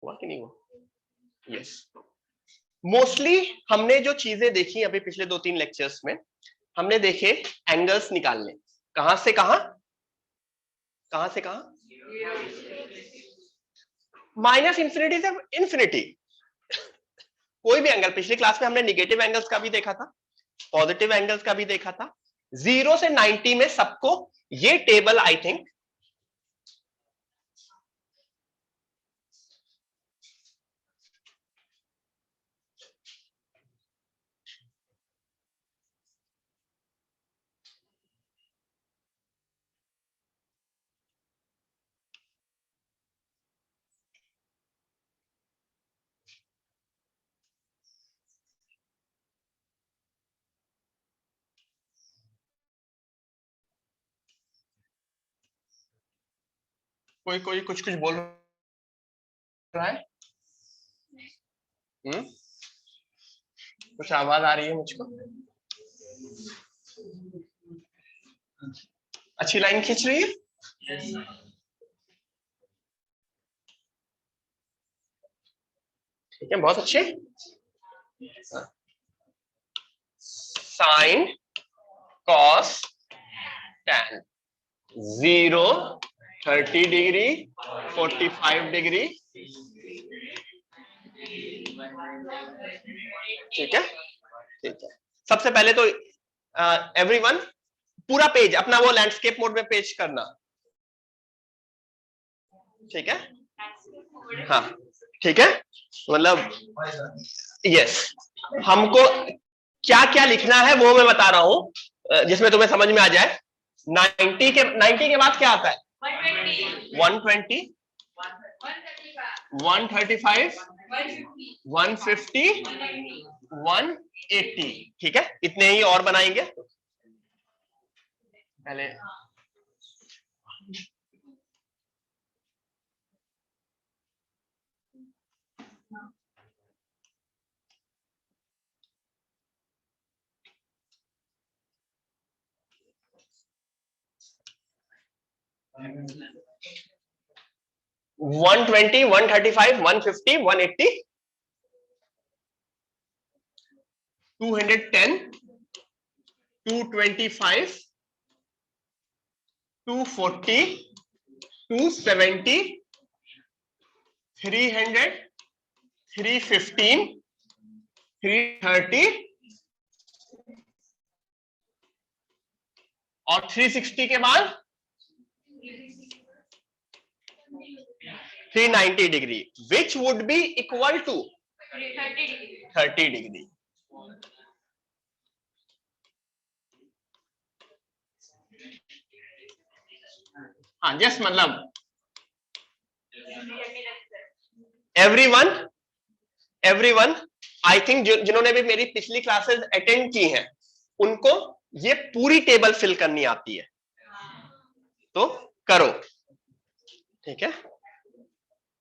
हुआ कि नहीं हुआ? यस। मोस्टली हमने जो चीजें देखी अभी पिछले 2-3 लेक्चर्स में, हमने देखे एंगल्स निकालने, कहां से कहां, कहां से कहां, माइनस इंफिनिटी से इंफिनिटी। कोई भी एंगल, पिछली क्लास में हमने निगेटिव एंगल्स का भी देखा था, पॉजिटिव एंगल्स का भी देखा था, 0 से 90 में सबको। ये टेबल आई थिंक कोई कोई कुछ कुछ बोल रहा है। कुछ आवाज आ रही है मुझको। अच्छी लाइन खींच रही है। ठीक है, बहुत अच्छे। Sign cos tan, 0, 30 degree, 45 degree. ठीक है, ठीक है। सबसे पहले तो एवरीवन पूरा पेज अपना वो लैंडस्केप मोड में पेज करना। ठीक है, हाँ ठीक है। मतलब यस, हमको क्या क्या लिखना है वो मैं बता रहा हूं, जिसमें तुम्हें समझ में आ जाए। 90 के बाद क्या आता है? 120, 135, 150, 180। ठीक है, इतने ही और बनाएंगे पहले। 120, 135, 150, 180, 210, 225, 240, 270, 300, 315, 330 और 360 के बाद 390 degree, which would be equal to 30 degree. हाँ जस्ट मतलब एवरीवन आई थिंक जिन्होंने भी मेरी पिछली क्लासेस अटेंड की हैं उनको ये पूरी टेबल फिल करनी आती है, तो करो। ठीक है,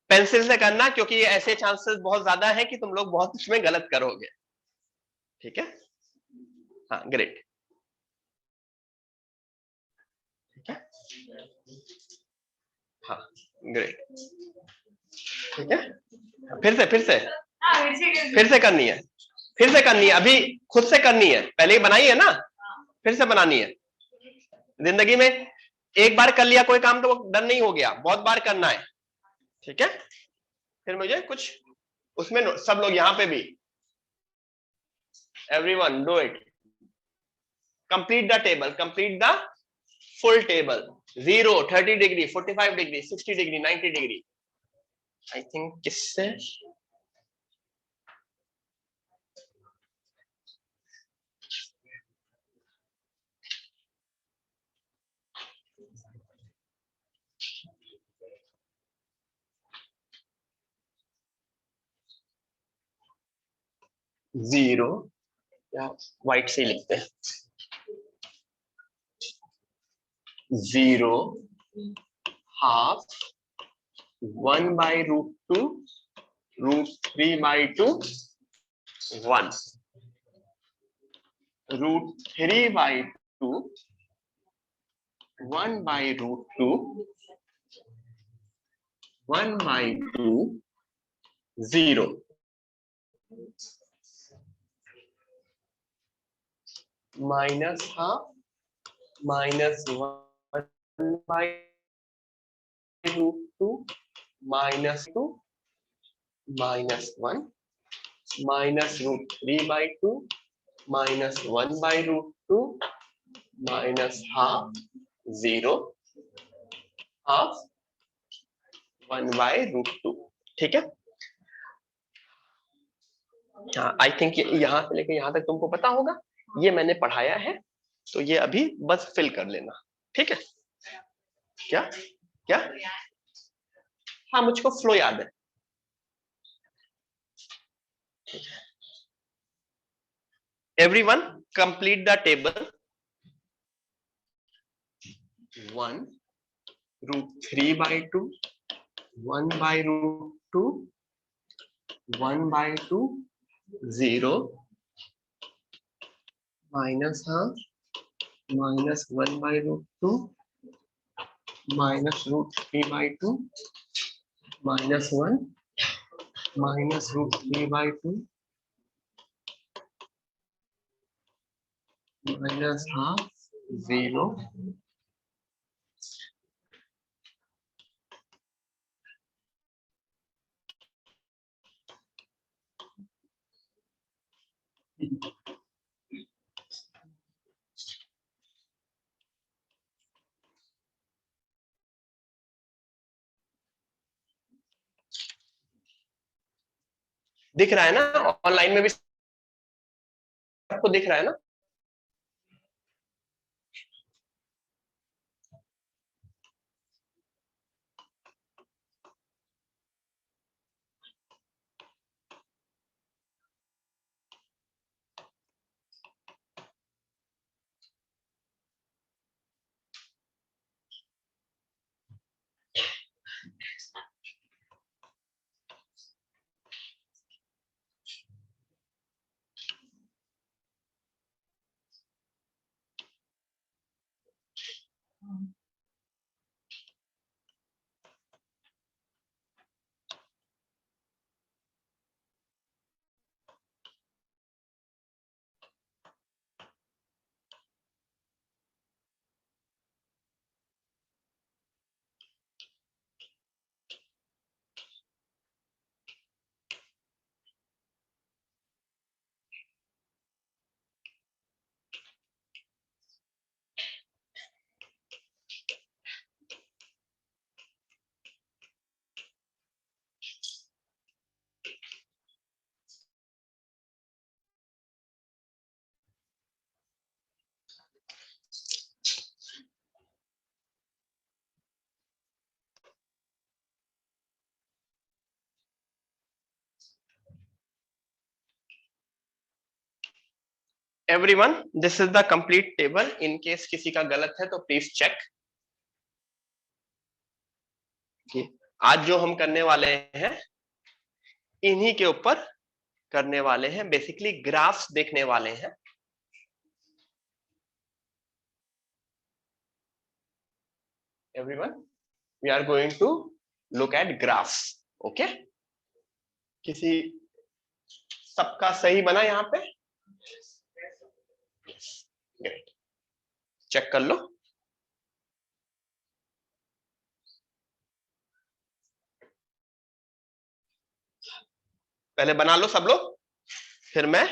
पेंसिल से करना, क्योंकि ये ऐसे चांसेस बहुत ज्यादा है कि तुम लोग बहुत इसमें गलत करोगे। ठीक है, हाँ ग्रेट। ठीक है, हाँ ग्रेट। ठीक है, फिर से करनी है, फिर से करनी है, अभी खुद से करनी है, पहले ही बनाई है ना, फिर से बनानी है। जिंदगी में एक बार कर लिया कोई काम तो वो डन नहीं हो गया, बहुत बार करना है। ठीक है, फिर मुझे कुछ उसमें सब लोग यहाँ पे भी, everyone do it, complete the table, complete the full table. 0, 30 degree, 45 degree, 60 degree, 90 degree. I think किससे जीरो या व्हाइट से लिखते हैं, 0, half, 1/√2, √3/2, 1, √3/2, 1/√2, 1/2, 0 minus half minus 1 by root 2 minus 2 minus 1 minus root 3 by 2 minus 1 by root 2 minus half 0 half 1 by root 2। ठीक है, I think यहां से लेके यहां तक तुमको पता होगा, ये मैंने पढ़ाया है, तो ये अभी बस फिल कर लेना। ठीक है, क्या क्या, हाँ मुझको फ्लो याद है। Everyone complete the table. 1 root 3 by 2 1 by root 2 1 by 2 0 minus half minus 1 by root 2 minus root 3 by 2 minus 1 minus root 3 by 2 minus half 0 दिख रहा है ना, ऑनलाइन में भी सबको दिख रहा है ना? Everyone, this is the complete table. In case किसी का गलत है तो प्लीज चेक। आज जो हम करने वाले हैं इन्हीं के ऊपर करने वाले हैं, बेसिकली ग्राफ्स देखने वाले हैं। Everyone, we are going to look at graphs. Okay, किसी सबका सही बना यहाँ पे? ग्रेट, चेक कर लो। पहले बना लो सब लोग, फिर मैं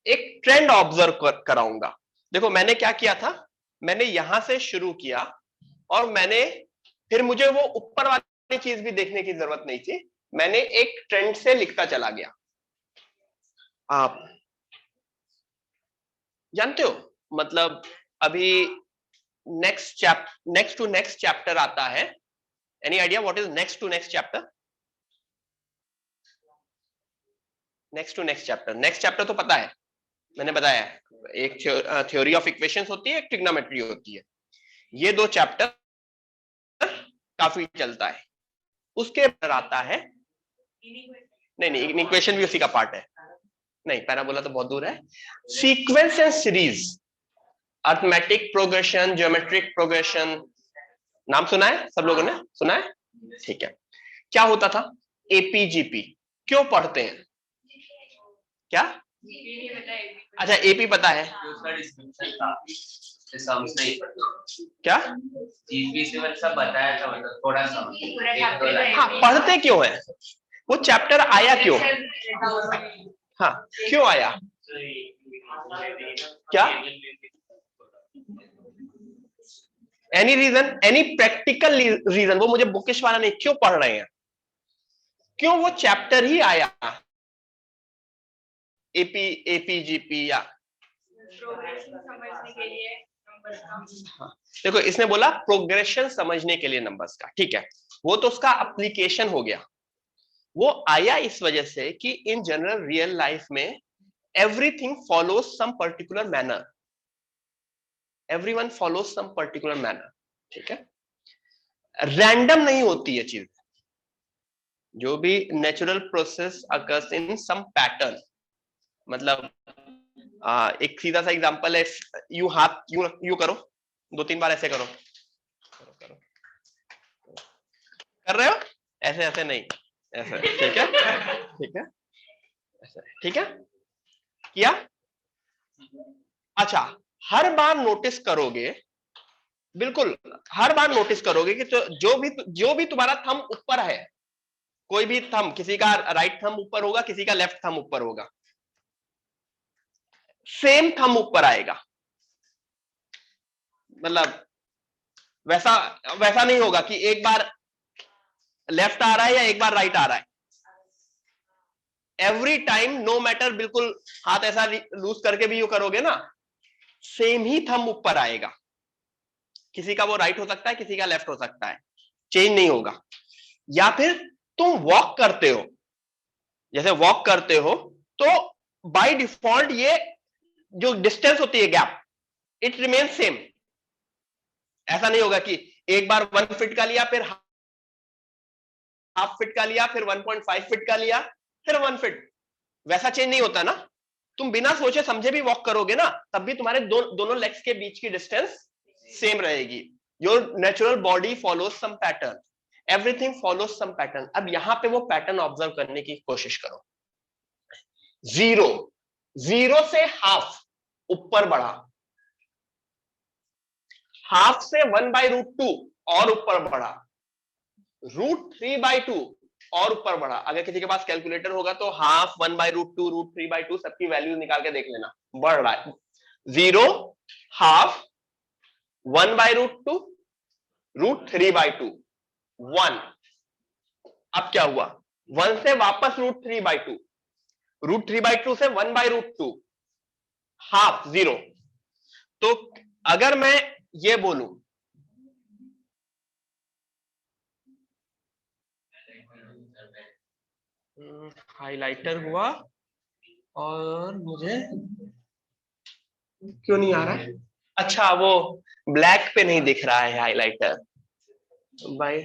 एक ट्रेंड ऑब्जर्व कराऊंगा। देखो मैंने क्या किया था, मैंने यहां से शुरू किया और मैंने फिर मुझे वो ऊपर वाली चीज भी देखने की जरूरत नहीं थी, मैंने एक ट्रेंड से लिखता चला गया। आप जानते हो, मतलब अभी नेक्स्ट टू नेक्स्ट चैप्टर आता है। Any idea what is next to next chapter? Next chapter तो पता है, मैंने बताया है, एक थ्योरी ऑफ इक्वेशंस होती है, एक ट्रिग्नोमेट्री होती है। ये दो चैप्टर काफी चलता है। उसके अंदर आता है, नहीं इक्वेशन भी उसी का पार्ट है, नहीं पैराबोला तो बहुत दूर है। Sequence and series, arithmetic progression, geometric progression, नाम सुना है सब लोगों ने? सुना है? ठीक है। क्या होता था? एपीजीपी, क्यों पढ़ते हैं? क्या? अच्छा, एपी पता है क्या? जीपी से सब बताया था, मतलब थोड़ा सा। हाँ, पढ़ते क्यों है? वो चैप्टर आया क्यों? हाँ, क्यों आया? क्या? Any reason, any practical reason? वो मुझे बुकिश वाला नहीं, क्यों पढ़ रहे हैं? क्यों वो चैप्टर ही आया? एपी, एपीजीपी या समझने के लिए नंबर्स का। हाँ, देखो इसने बोला प्रोग्रेशन समझने के लिए नंबर्स का, ठीक है, वो तो उसका एप्लीकेशन हो गया। वो आया इस वजह से कि इन जनरल रियल लाइफ में everything follows some particular manner, everyone follows some particular manner, ठीक है, रैंडम नहीं होती है चीज, जो भी natural process occurs in some pattern. मतलब एक सीधा सा एग्जांपल है, यू हाथ यू करो, 2-3 बार ऐसे करो, करो, कर रहे हो ऐसे, ऐसे नहीं, ऐसे, ठीक है, ठीक है, ऐसे, ठीक है, किया? अच्छा, हर बार नोटिस करोगे, बिल्कुल हर बार नोटिस करोगे कि जो भी तुम्हारा थंब ऊपर है, कोई भी थंब, किसी का राइट थंब ऊपर होगा, किसी का लेफ्ट थंब ऊपर होगा, सेम थंब ऊपर आएगा। मतलब वैसा वैसा नहीं होगा कि एक बार लेफ्ट आ रहा है या एक बार राइट आ रहा है। एवरी टाइम, नो मैटर, बिल्कुल हाथ ऐसा लूज करके भी यू करोगे ना, सेम ही थंब ऊपर आएगा। किसी का वो राइट हो सकता है, किसी का लेफ्ट हो सकता है, चेंज नहीं होगा। या फिर तुम वॉक करते हो, जैसे वॉक करते हो, तो बाय डिफॉल्ट ये जो डिस्टेंस होती है, गैप, इट रिमेन सेम। ऐसा नहीं होगा कि एक बार 1 फीट का लिया, फिर हाफ फीट का लिया, फिर 1.5 फीट का लिया, फिर 1 फीट, वैसा चेंज नहीं होता ना। तुम बिना सोचे समझे भी वॉक करोगे ना, तब भी तुम्हारे दोनों लेग्स के बीच की डिस्टेंस सेम रहेगी। Your natural body follows some pattern, everything follows some pattern. अब यहां पे वो पैटर्न ऑब्जर्व करने की कोशिश करो। जीरो, जीरो से हाफ ऊपर बढ़ा, हाफ से 1/√2 और ऊपर बढ़ा, √3/2 और ऊपर बढ़ा। अगर किसी के पास कैलकुलेटर होगा तो हाफ, 1/√2, √3/2 सबकी वैल्यू निकाल के देख लेना, बढ़ रहा है। 0, हाफ, 1/√2, √3/2, 1। अब क्या हुआ? 1 से वापस √3/2, √3/2 से 1/√2, हाफ, 0। तो अगर मैं ये बोलूं, हाइलाइटर हुआ और मुझे क्यों नहीं आ रहा है? अच्छा, वो ब्लैक पे नहीं दिख रहा है हाइलाइटर भाई।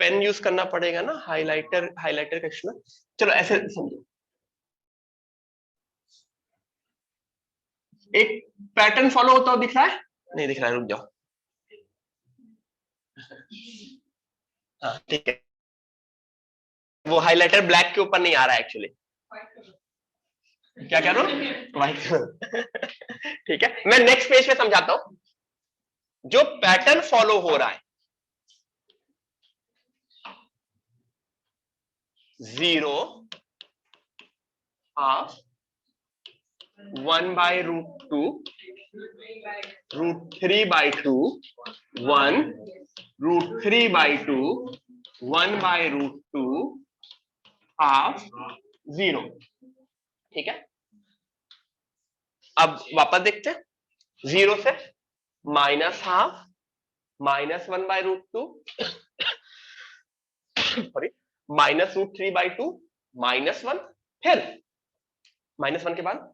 पेन यूज करना पड़ेगा ना, हाइलाइटर, हाइलाइटर का इश्यू। चलो ऐसे समझो, एक पैटर्न फॉलो होता हुआ दिख रहा है? नहीं दिख रहा है, रुक जाओ। हाँ ठीक है, वो हाइलाइटर ब्लैक के ऊपर नहीं आ रहा है एक्चुअली। क्या कह रहा हूँ? व्हाइट। ठीक है, मैं नेक्स्ट पेज पे समझाता हूं। जो पैटर्न फॉलो हो रहा है, 0, हाफ, 1/√2, √3/2, 1, √3/2, 1/√2, हाफ, 0। ठीक है, अब वापस देखते हैं। 0 से माइनस हाफ, -1/√2, सॉरी, -√3/2, -1, फिर -1 के बाद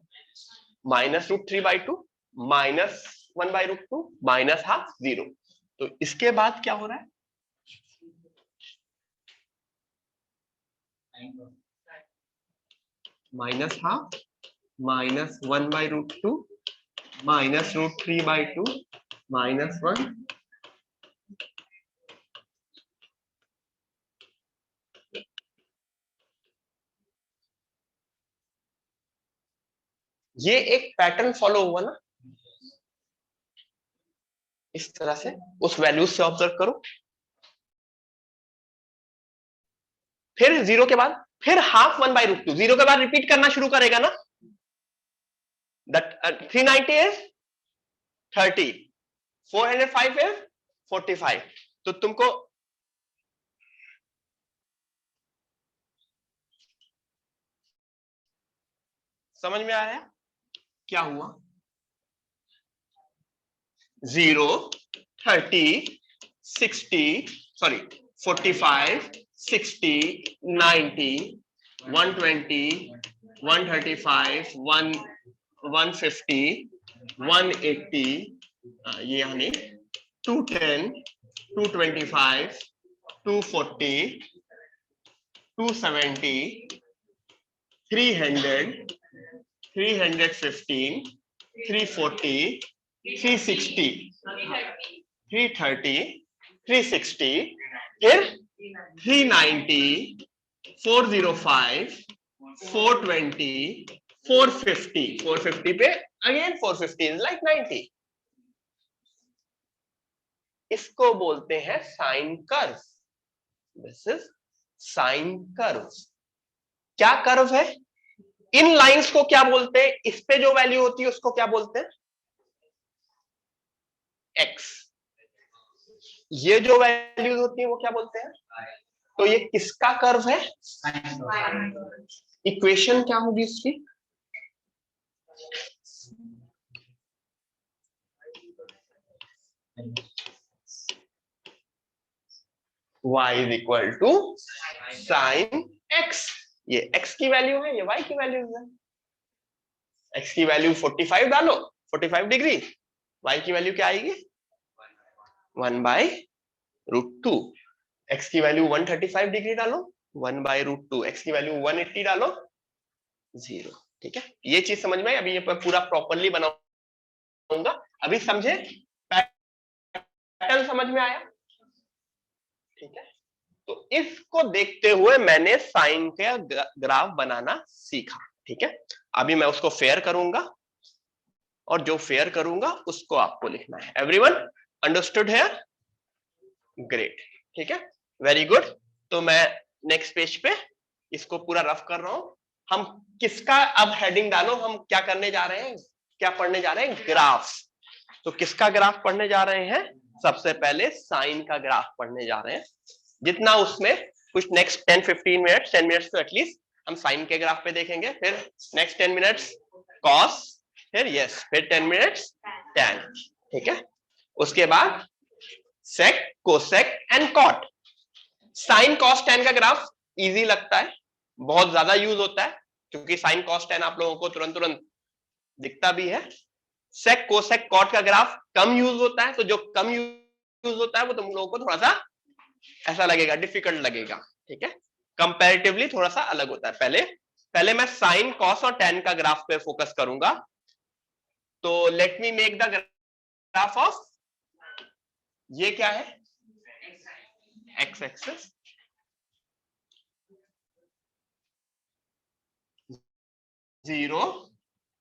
-√3/2, -1/√2, माइनस हाफ, 0। तो इसके बाद क्या हो रहा है? माइनस हाफ, -1/√2, -√3/2, -1, ये एक पैटर्न फॉलो हुआ ना, इस तरह से उस वैल्यूज से ऑब्जर्व करो। फिर जीरो के बाद फिर हाफ 1/√2, जीरो के बाद रिपीट करना शुरू करेगा ना। That 390 is 30, 405 is 45। तो तुमको समझ में आया क्या हुआ? 0, 30, 60, सॉरी 45, 60, 90, 120, 135, 150, 180, ये यानी 210, 225, 240, 270, 300, 315, 340, 360, 330, 360, फिर 390, 405, 420, 450, 450 पे अगेन 450 is like 90। इसको बोलते हैं sine curve. This is sine curve. क्या कर्व है? इन लाइंस को क्या बोलते हैं? इस पे जो वैल्यू होती है उसको क्या बोलते हैं? एक्स। ये जो वैल्यूज होती है वो क्या बोलते हैं? तो ये किसका कर्व है? इक्वेशन क्या होगी इसकी? y is equal to sine x। ये x की वैल्यू है, ये y की वैल्यू है। x की वैल्यू 45 डालो, 45 डिग्री। y की वैल्यू क्या आएगी? 1/√2। x की वैल्यू 135 डिग्री डालो, 1/√2। x की वैल्यू 180 डालो, 0। ठीक है, ये चीज समझ में। अभी ये पूरा प्रॉपरली बनाऊंगा। अभी समझे? पैटर्न समझ में आया? ठीक है, तो इसको देखते हुए मैंने साइन का ग्राफ बनाना सीखा। ठीक है, अभी मैं उसको फेयर करूंगा और जो फेयर करूंगा उसको आपको लिखना है। एवरीवन अंडरस्टूड है? ग्रेट। ठीक है, वेरी गुड। तो मैं नेक्स्ट पेज पे इसको पूरा रफ कर रहा हूं। हम किसका अब हेडिंग डालो, हम क्या करने जा रहे हैं, क्या पढ़ने जा रहे हैं? ग्राफ। तो किसका ग्राफ पढ़ने जा रहे हैं? सबसे पहले साइन का ग्राफ पढ़ने जा रहे हैं। जितना उसमें कुछ नेक्स्ट 10-15 मिनट्स, 10 मिनट्स तो एटलीस्ट हम साइन के ग्राफ पे देखेंगे। फिर नेक्स्ट 10 मिनट्स कॉस, फिर यस, फिर 10 मिनट्स टैन। ठीक है, उसके बाद sec, cosec and cot. Sine cos tan का ग्राफ इजी लगता है, बहुत ज्यादा यूज होता है, क्योंकि साइन कॉस टैन आप लोगों को तुरंत तुरंत दिखता भी है। सेक, कोसेक, कॉट का ग्राफ कम यूज होता है, तो जो कम यूज होता है वो तुम लोगों को थोड़ा सा ऐसा लगेगा, डिफिकल्ट लगेगा। ठीक है, कंपैरेटिवली थोड़ा सा अलग होता है। पहले मैं साइन, कॉस और टैन का ग्राफ पे फोकस करूंगा। तो let me make the graph of, ये क्या है? X axis. 0,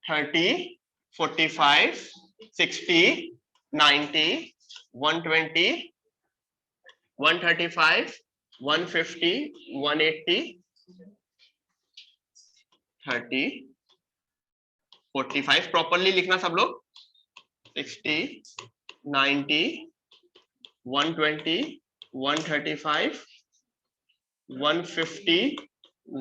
30, 45, 60, 90, 120, 135, 150, 180, 30, 45 प्रॉपरली लिखना सब लोग, 60, 90, 120, 135, 150,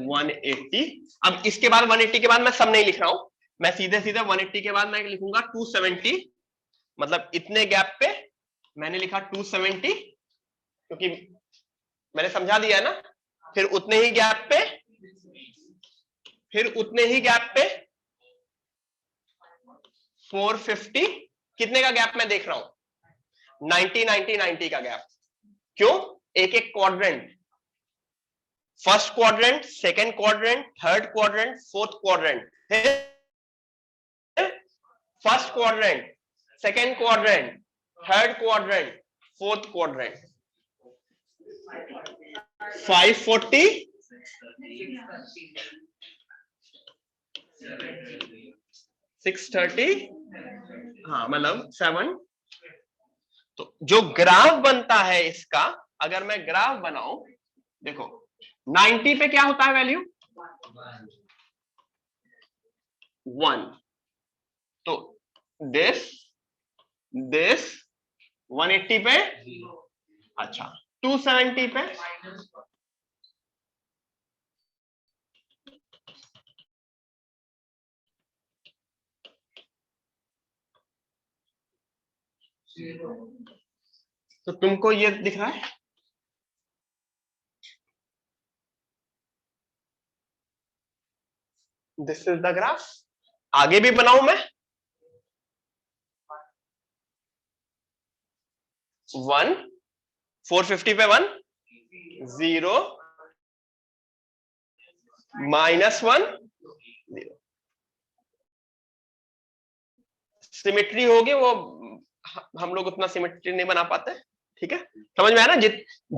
180। अब इसके बाद 180 के बाद मैं सब नहीं लिख रहा हूं, मैं सीधे सीधे 180 के बाद मैं लिखूंगा 270। मतलब इतने गैप पे मैंने लिखा 270, क्योंकि मैंने समझा दिया ना। फिर उतने ही गैप पे, फिर उतने ही गैप पे 450। कितने का गैप मैं देख रहा हूं? 90, 90, 90 का गैप। क्यों? एक एक quadrant, first quadrant, second quadrant, third quadrant, fourth quadrant, first quadrant, second quadrant, third quadrant, fourth quadrant. 540, 630, हाँ मतलब 7। तो जो ग्राफ बनता है इसका, अगर मैं ग्राफ बनाऊं, देखो 90 पे क्या होता है वैल्यू 1, तो दिस 180 पे, अच्छा 270 पे, तो तुमको ये दिख रहा है, दिस इज द ग्राफ। आगे भी बनाऊं मैं, 1 450 पे 1 0 -1 0, सिमेट्री होगी वो, हम लोग उतना सिमेट्री नहीं बना पाते, ठीक है, समझ में आया ना।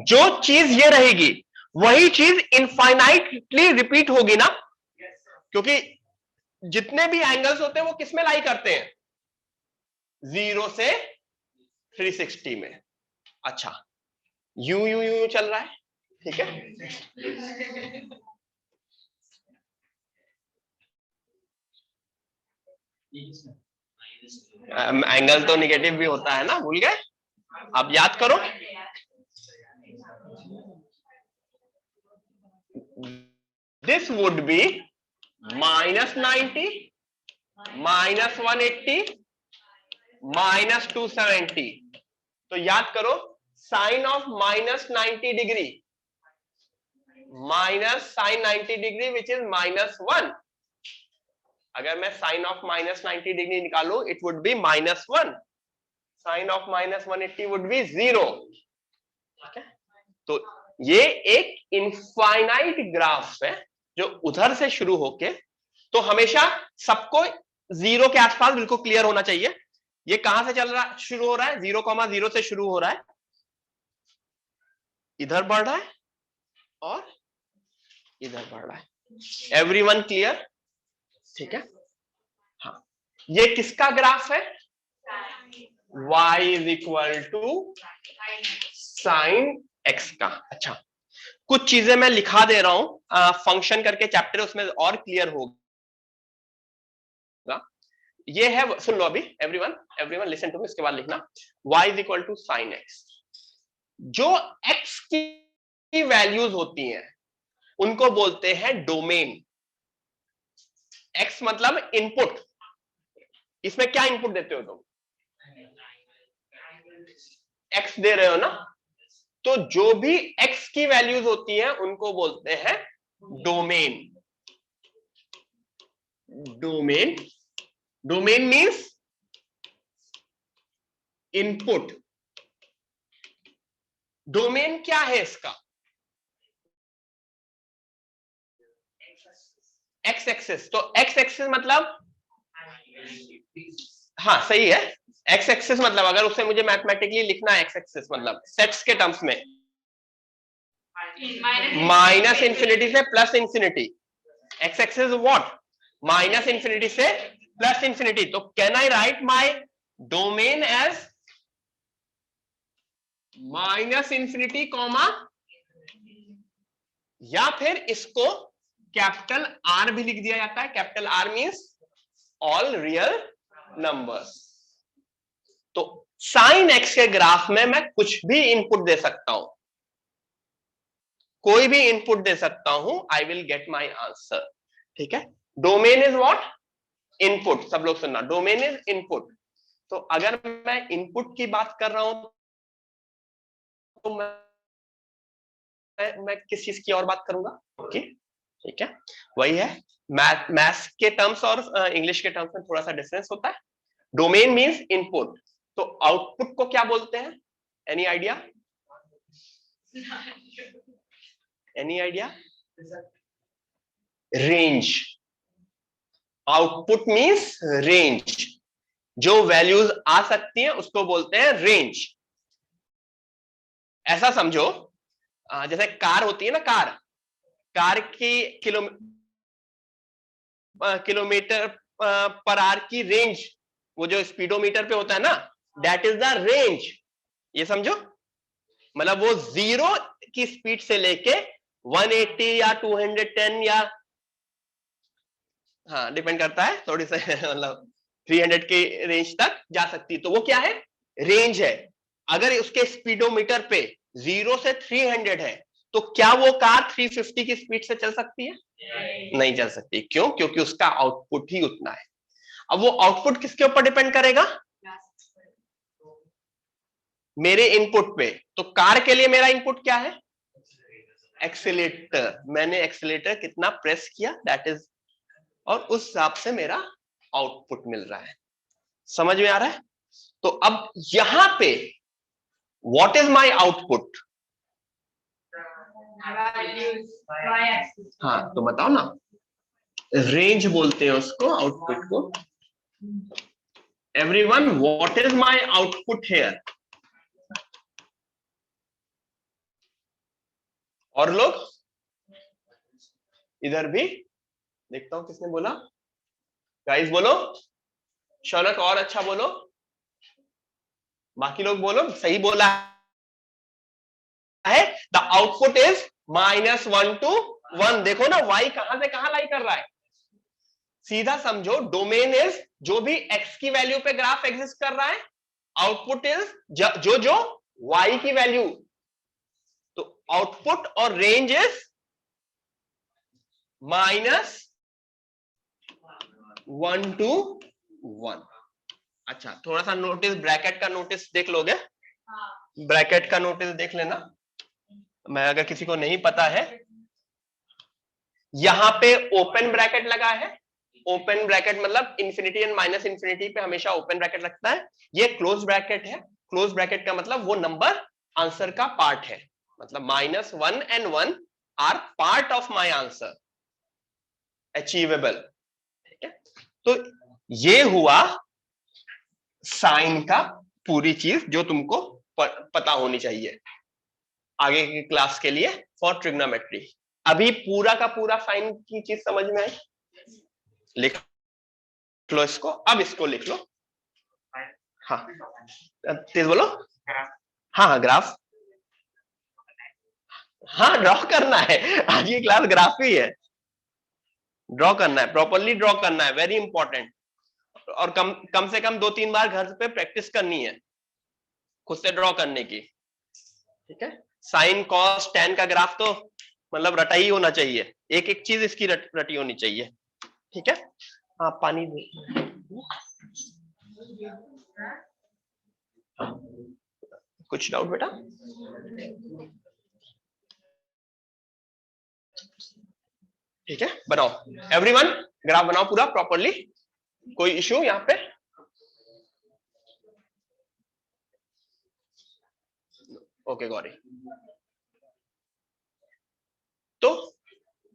जो चीज ये रहेगी वही चीज इनफाइनाइटली रिपीट होगी ना, क्योंकि जितने भी एंगल्स होते हैं वो किस में लाई करते हैं, 0 से 360 में। अच्छा, यू यू यू चल रहा है, ठीक है। एंगल तो निगेटिव भी होता है ना, भूल गए, आप याद करो। This would be -90, -180, -270। तो याद करो, sine of -90 degree, sin 90 degree which is -1। अगर मैं साइन ऑफ -90 डिग्री निकालू, it would be -1। Sine of -180 would be 0। तो ये एक इनफाइनाइट ग्राफ है जो उधर से शुरू होके, तो हमेशा सबको 0 के आसपास बिल्कुल क्लियर होना चाहिए। ये कहां से चल रहा, शुरू हो रहा है, 0,0 से शुरू हो रहा है, इधर बढ़ रहा है और इधर बढ़ रहा है। एवरीवन क्लियर, ठीक है। हाँ, ये किसका ग्राफ है, y is equal to sine x का। अच्छा, कुछ चीजें मैं लिखा दे रहा हूं, फंक्शन करके चैप्टर, उसमें और क्लियर होगा। ये है, सुन लो अभी, एवरीवन लिसन टू मी, इसके बाद लिखना y is equal to sine x। जो x की वैल्यूज होती हैं उनको बोलते हैं डोमेन। x मतलब इनपुट, इसमें क्या इनपुट देते हो तुम, x दे रहे हो ना, तो जो भी x की वैल्यूज होती हैं उनको बोलते हैं domain. Domain means input. Domain क्या है इसका, एक्स एक्सिस। तो एक्स एक्सिस मतलब, हाँ सही है, एक्स एक्सिस मतलब अगर उसे मुझे मैथमेटिकली लिखना है, एक्स एक्सिस मतलब सेट्स के टर्म्स में माइनस इंफिनिटी से plus infinity. X axis what, minus infinity से प्लस इंफिनिटी। तो can I write my domain as minus infinity comma, या फिर इसको कैपिटल आर भी लिख दिया जाता है। Capital R means all real numbers. तो साइन एक्स के ग्राफ में मैं कुछ भी इनपुट दे सकता हूं, कोई भी इनपुट दे सकता हूं, I will get my answer, ठीक है। Domain is what, input. सब लोग सुनना, डोमेन इज इनपुट। तो अगर मैं इनपुट की बात कर रहा हूं तो मैं किस चीज की और बात करूंगा, ओके ठीक है। वही है, मैथ्स के टर्म्स और इंग्लिश के टर्म्स में थोड़ा सा डिफरेंस होता है। डोमेन मींस इनपुट, तो आउटपुट को क्या बोलते हैं, any idea, any idea, range. Output means range, जो वैल्यूज आ सकती हैं उसको बोलते हैं रेंज। ऐसा समझो, जैसे कार होती है ना, कार की किलोमीटर पर आवर की रेंज, वो जो स्पीडोमीटर पे होता है ना, दैट इज द रेंज। ये समझो, मतलब वो 0 की स्पीड से लेके 180 या 210 या हाँ डिपेंड करता है थोड़ी सा मतलब 300 की रेंज तक जा सकती है। तो वो क्या है, रेंज है। अगर उसके स्पीडोमीटर पे 0 से 300 है तो क्या वो कार 350 की स्पीड से चल सकती है? नहीं चल सकती। क्यों? क्योंकि उसका आउटपुट ही उतना है। अब वो आउटपुट किसके ऊपर डिपेंड करेगा? मेरे इनपुट पे। तो कार के लिए मेरा इनपुट क्या है? एक्सीलेटर। मैंने एक्सीलेटर कितना प्रेस किया, दैट इज, और उस हिसाब से मेरा आउटपुट मिल रहा है। समझ में आ रहा है? तो अब यहां पे व्हाट इज माय आउटपुट? हाँ तो बताओ ना, रेंज बोलते हैं उसको, आउटपुट को। Everyone, what is my output here? और लोग इधर भी देखता हूं किसने बोला। गाइस बोलो, शौनक और अच्छा बोलो, बाकी लोग बोलो सही बोला है। The output is -1 to 1। देखो ना y कहां से कहां लाई कर रहा है। सीधा समझो, डोमेन इज जो भी x की वैल्यू पे ग्राफ एग्जिस्ट कर रहा है, आउटपुट इज जो जो y की वैल्यू। तो आउटपुट और रेंज इज -1 to 1। अच्छा, थोड़ा सा नोटिस, ब्रैकेट का नोटिस देख लोगे? ब्रैकेट का नोटिस देख लेना। मैं अगर किसी को नहीं पता है, यहां पे ओपन ब्रैकेट लगा है। ओपन ब्रैकेट मतलब इंफिनिटी एंड माइनस इंफिनिटी पे हमेशा ओपन ब्रैकेट लगता है। ये क्लोज ब्रैकेट है। क्लोज ब्रैकेट का मतलब वो नंबर आंसर का पार्ट है, मतलब -1 and 1 are part of my answer, achievable. ठीक है, तो ये हुआ साइन का पूरी चीज जो तुमको पता होनी चाहिए आगे की क्लास के लिए फॉर ट्रिग्नोमेट्री। अभी पूरा का पूरा साइन की चीज समझ में आई? लिख लो इसको, अब इसको लिख लो। हाँ तेज बोलो। हाँ हाँ ग्राफ, हाँ ड्रॉ करना है। आज की क्लास ग्राफ ही है। ड्रॉ करना है, प्रॉपरली ड्रॉ करना है, वेरी इंपॉर्टेंट। और कम से कम 2-3 बार घर पे प्रैक्टिस करनी है खुद से ड्रॉ करने की। ठीक है, साइन कॉस टैन का ग्राफ तो मतलब रटा ही होना चाहिए, एक एक चीज इसकी रटी होनी चाहिए। ठीक है, हाँ पानी कुछ डाउट बेटा? ठीक है, बनाओ एवरीवन, ग्राफ बनाओ पूरा प्रॉपरली। कोई इश्यू यहाँ पे? ओके गौरी। तो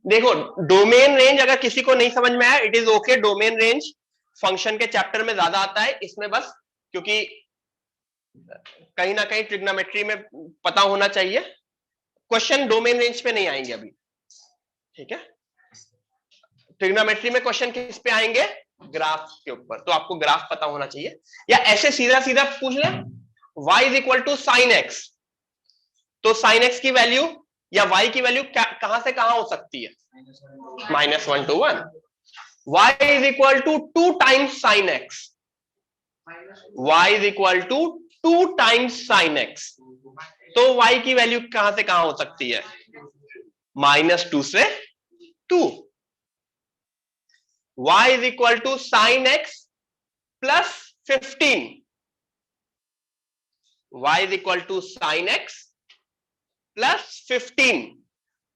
देखो, डोमेन रेंज अगर किसी को नहीं समझ में आया, it is okay. Domain range function के चैप्टर में ज्यादा आता है, इसमें बस क्योंकि कहीं ना कहीं ट्रिग्नोमेट्री में पता होना चाहिए। क्वेश्चन डोमेन रेंज पे नहीं आएंगे अभी। ठीक है, ट्रिग्नोमेट्री में क्वेश्चन किस पे आएंगे? ग्राफ के ऊपर। तो आपको ग्राफ पता होना चाहिए, या ऐसे सीधा सीधा पूछ ले y is equal to sine x. तो साइन एक्स की वैल्यू या y की वैल्यू कहां से कहां हो सकती है? -1 to 1। y is equal to 2 times sine X. y is equal to 2 times sine x. तो y की वैल्यू कहां से कहां हो सकती है? -2 से 2। y is equal to sine x plus 15। y is equal to sine x plus 15।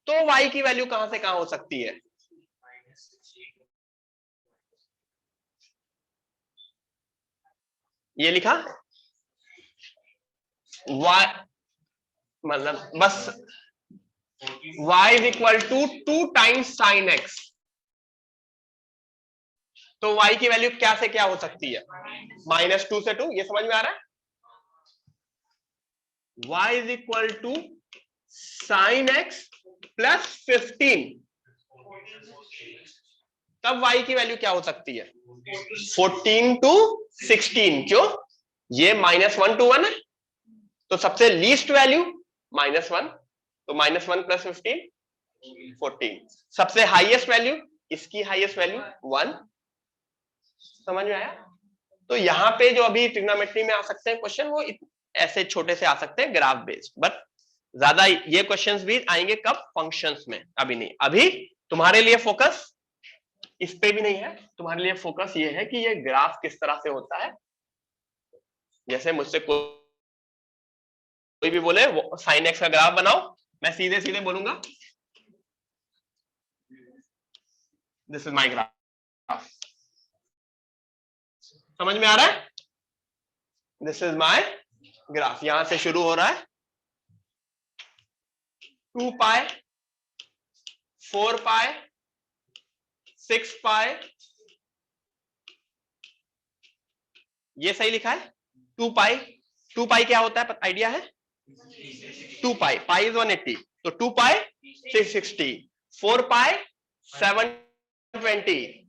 तो y की वैल्यू कहां से कहां हो सकती है? ये लिखा y, मतलब बस y is equal to 2 times sine x. तो y की वैल्यू क्या से क्या हो सकती है? -2 से 2। ये समझ में आ रहा है? y is equal to sine x plus 15। तब y की वैल्यू क्या हो सकती है? 14 to 16। क्यों? ये -1 to 1 है, तो सबसे लीस्ट वैल्यू -1, तो -1 + 15 14। सबसे हाईएस्ट वैल्यू, इसकी हाईएस्ट वैल्यू 1। समझ में आया? तो यहाँ पे जो अभी ट्रिग्नोमेट्री में आ सकते हैं क्वेश्चन, वो ऐसे छोटे से आ सकते हैं ग्राफ बेस्ड, बट ज्यादा ये क्वेश्चंस भी आएंगे कब? फंक्शंस में, अभी नहीं। अभी तुम्हारे लिए फोकस इस पे भी नहीं है, तुम्हारे लिए फोकस ये है कि ये ग्राफ किस तरह से होता है। जैसे मुझसे कोई भी बोले sin x का ग्राफ बनाओ, मैं सीधे सीधे बोलूंगा दिस इज माय ग्राफ। समझ में आ रहा है? This is my graph. यहां से शुरू हो रहा है 2 पाई, 4 पाई, 6 पाई, ये सही लिखा है 2 पाई। 2 पाई क्या होता है आइडिया है? 2 पाई, पाई इज 180, तो 2 पाई 660, 4 पाई 720,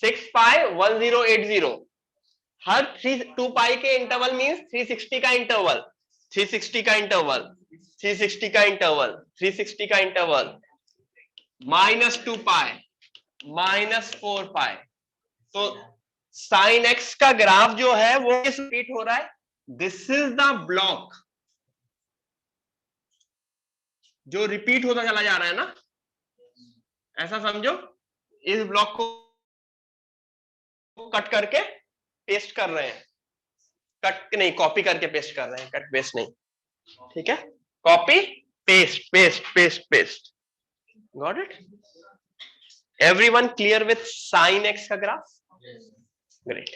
6 पाई 1080। हर 2 पाई के इंटरवल मींस 360 का इंटरवल, 360 का इंटरवल, 360 का इंटरवल, 360 का इंटरवल, -2 पाई, -4 पाई। तो sin x का ग्राफ जो है वो रिपीट हो रहा है। दिस इज द ब्लॉक जो रिपीट होता चला जा रहा है ना, ऐसा समझो। इस ब्लॉक को कट करके पेस्ट कर रहे हैं, कट नहीं, कॉपी करके पेस्ट कर रहे हैं, कट पेस्ट नहीं, ठीक है? Copy paste paste paste paste. Got it? Everyone clear with sin x का ग्राफ? ग्रेट।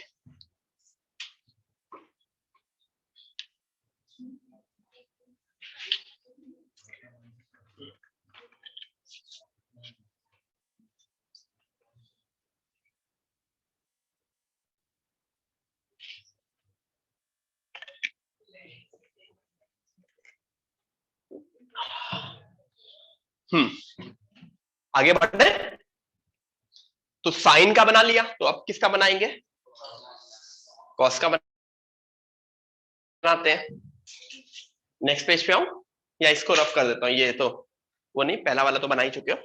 आगे बढ़ते हैं। तो साइन का बना लिया, तो अब किसका बनाएंगे? कॉस का बनाते हैं। नेक्स्ट पेज पे आऊं या इसको रफ कर देता हूं? ये तो वो नहीं, पहला वाला तो बना ही चुके हो।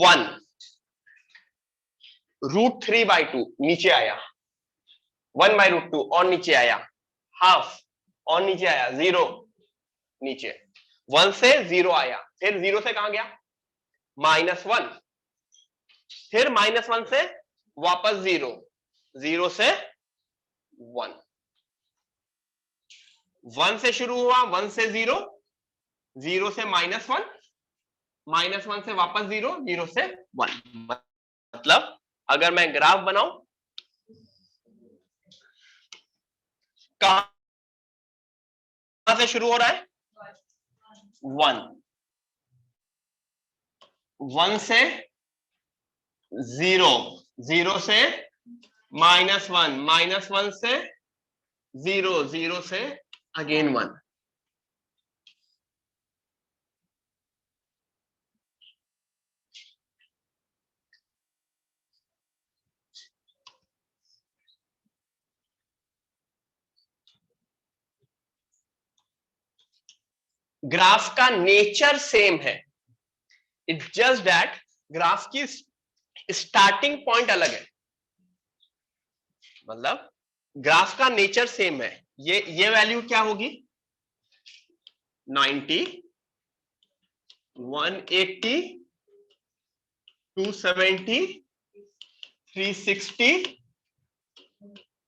1 √3/2 नीचे आया, 1/√2 और नीचे आया, हाफ और नीचे आया, 0 नीचे, 1 से 0 आया, फिर 0 से कहां गया? -1, फिर -1 से वापस 0, 0 से 1, 1 से शुरू हुआ, 1 से 0, 0 से -1, -1 से वापस 0, 0 से 1। मतलब अगर मैं ग्राफ बनाऊं, कहां से शुरू हो रहा है? 1, 1 से 0, 0 से -1, -1 से 0, 0 से अगेन 1। ग्राफ का नेचर सेम है, इट्स जस्ट दैट ग्राफ की स्टार्टिंग पॉइंट अलग है। मतलब ग्राफ का नेचर सेम है। ये वैल्यू क्या होगी? 90, 180, 270, 360,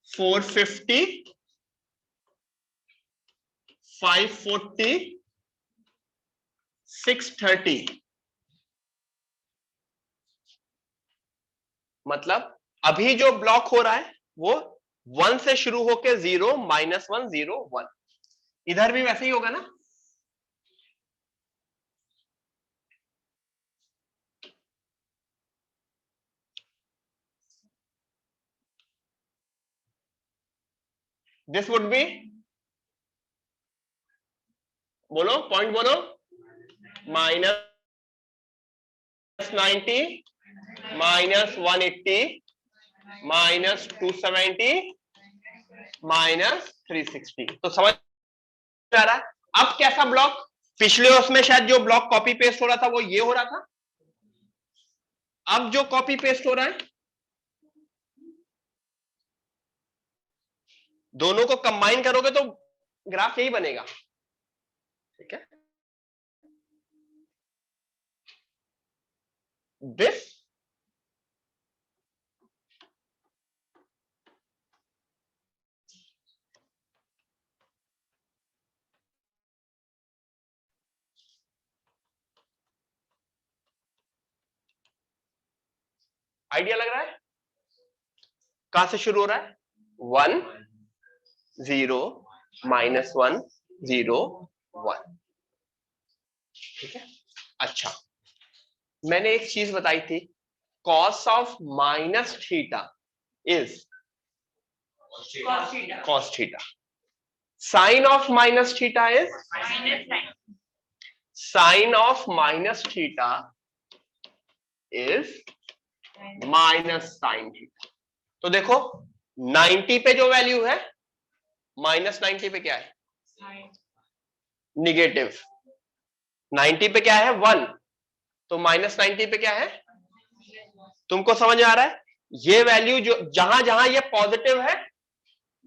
450, 540, 630। मतलब अभी जो ब्लॉक हो रहा है वो 1 से शुरू होकर 0, -1, 0, 1। इधर भी वैसे ही होगा ना? दिस वुड बी बोलो पॉइंट बोलो, -90 -180 -270 -360। तो समझ आ रहा है? अब कैसा ब्लॉक, पिछले उसमें शायद जो ब्लॉक कॉपी पेस्ट हो रहा था वो ये हो रहा था, अब जो कॉपी पेस्ट हो रहा है दोनों को कंबाइन करोगे तो ग्राफ यही बनेगा। ठीक है, दिस आइडिया लग रहा है? कहां से शुरू हो रहा है? 1 0 -1 0 1। ठीक है, अच्छा मैंने एक चीज बताई थी, cos of -θ is cos θ, sin of -θ is sin of -θ is -sin θ। तो देखो 90 पे जो वैल्यू है, -90 पे क्या है? निगेटिव। 90 पे क्या है? 1। तो -90 पे क्या है? तुमको समझ आ रहा है? ये वैल्यू जो जहां जहां ये पॉजिटिव है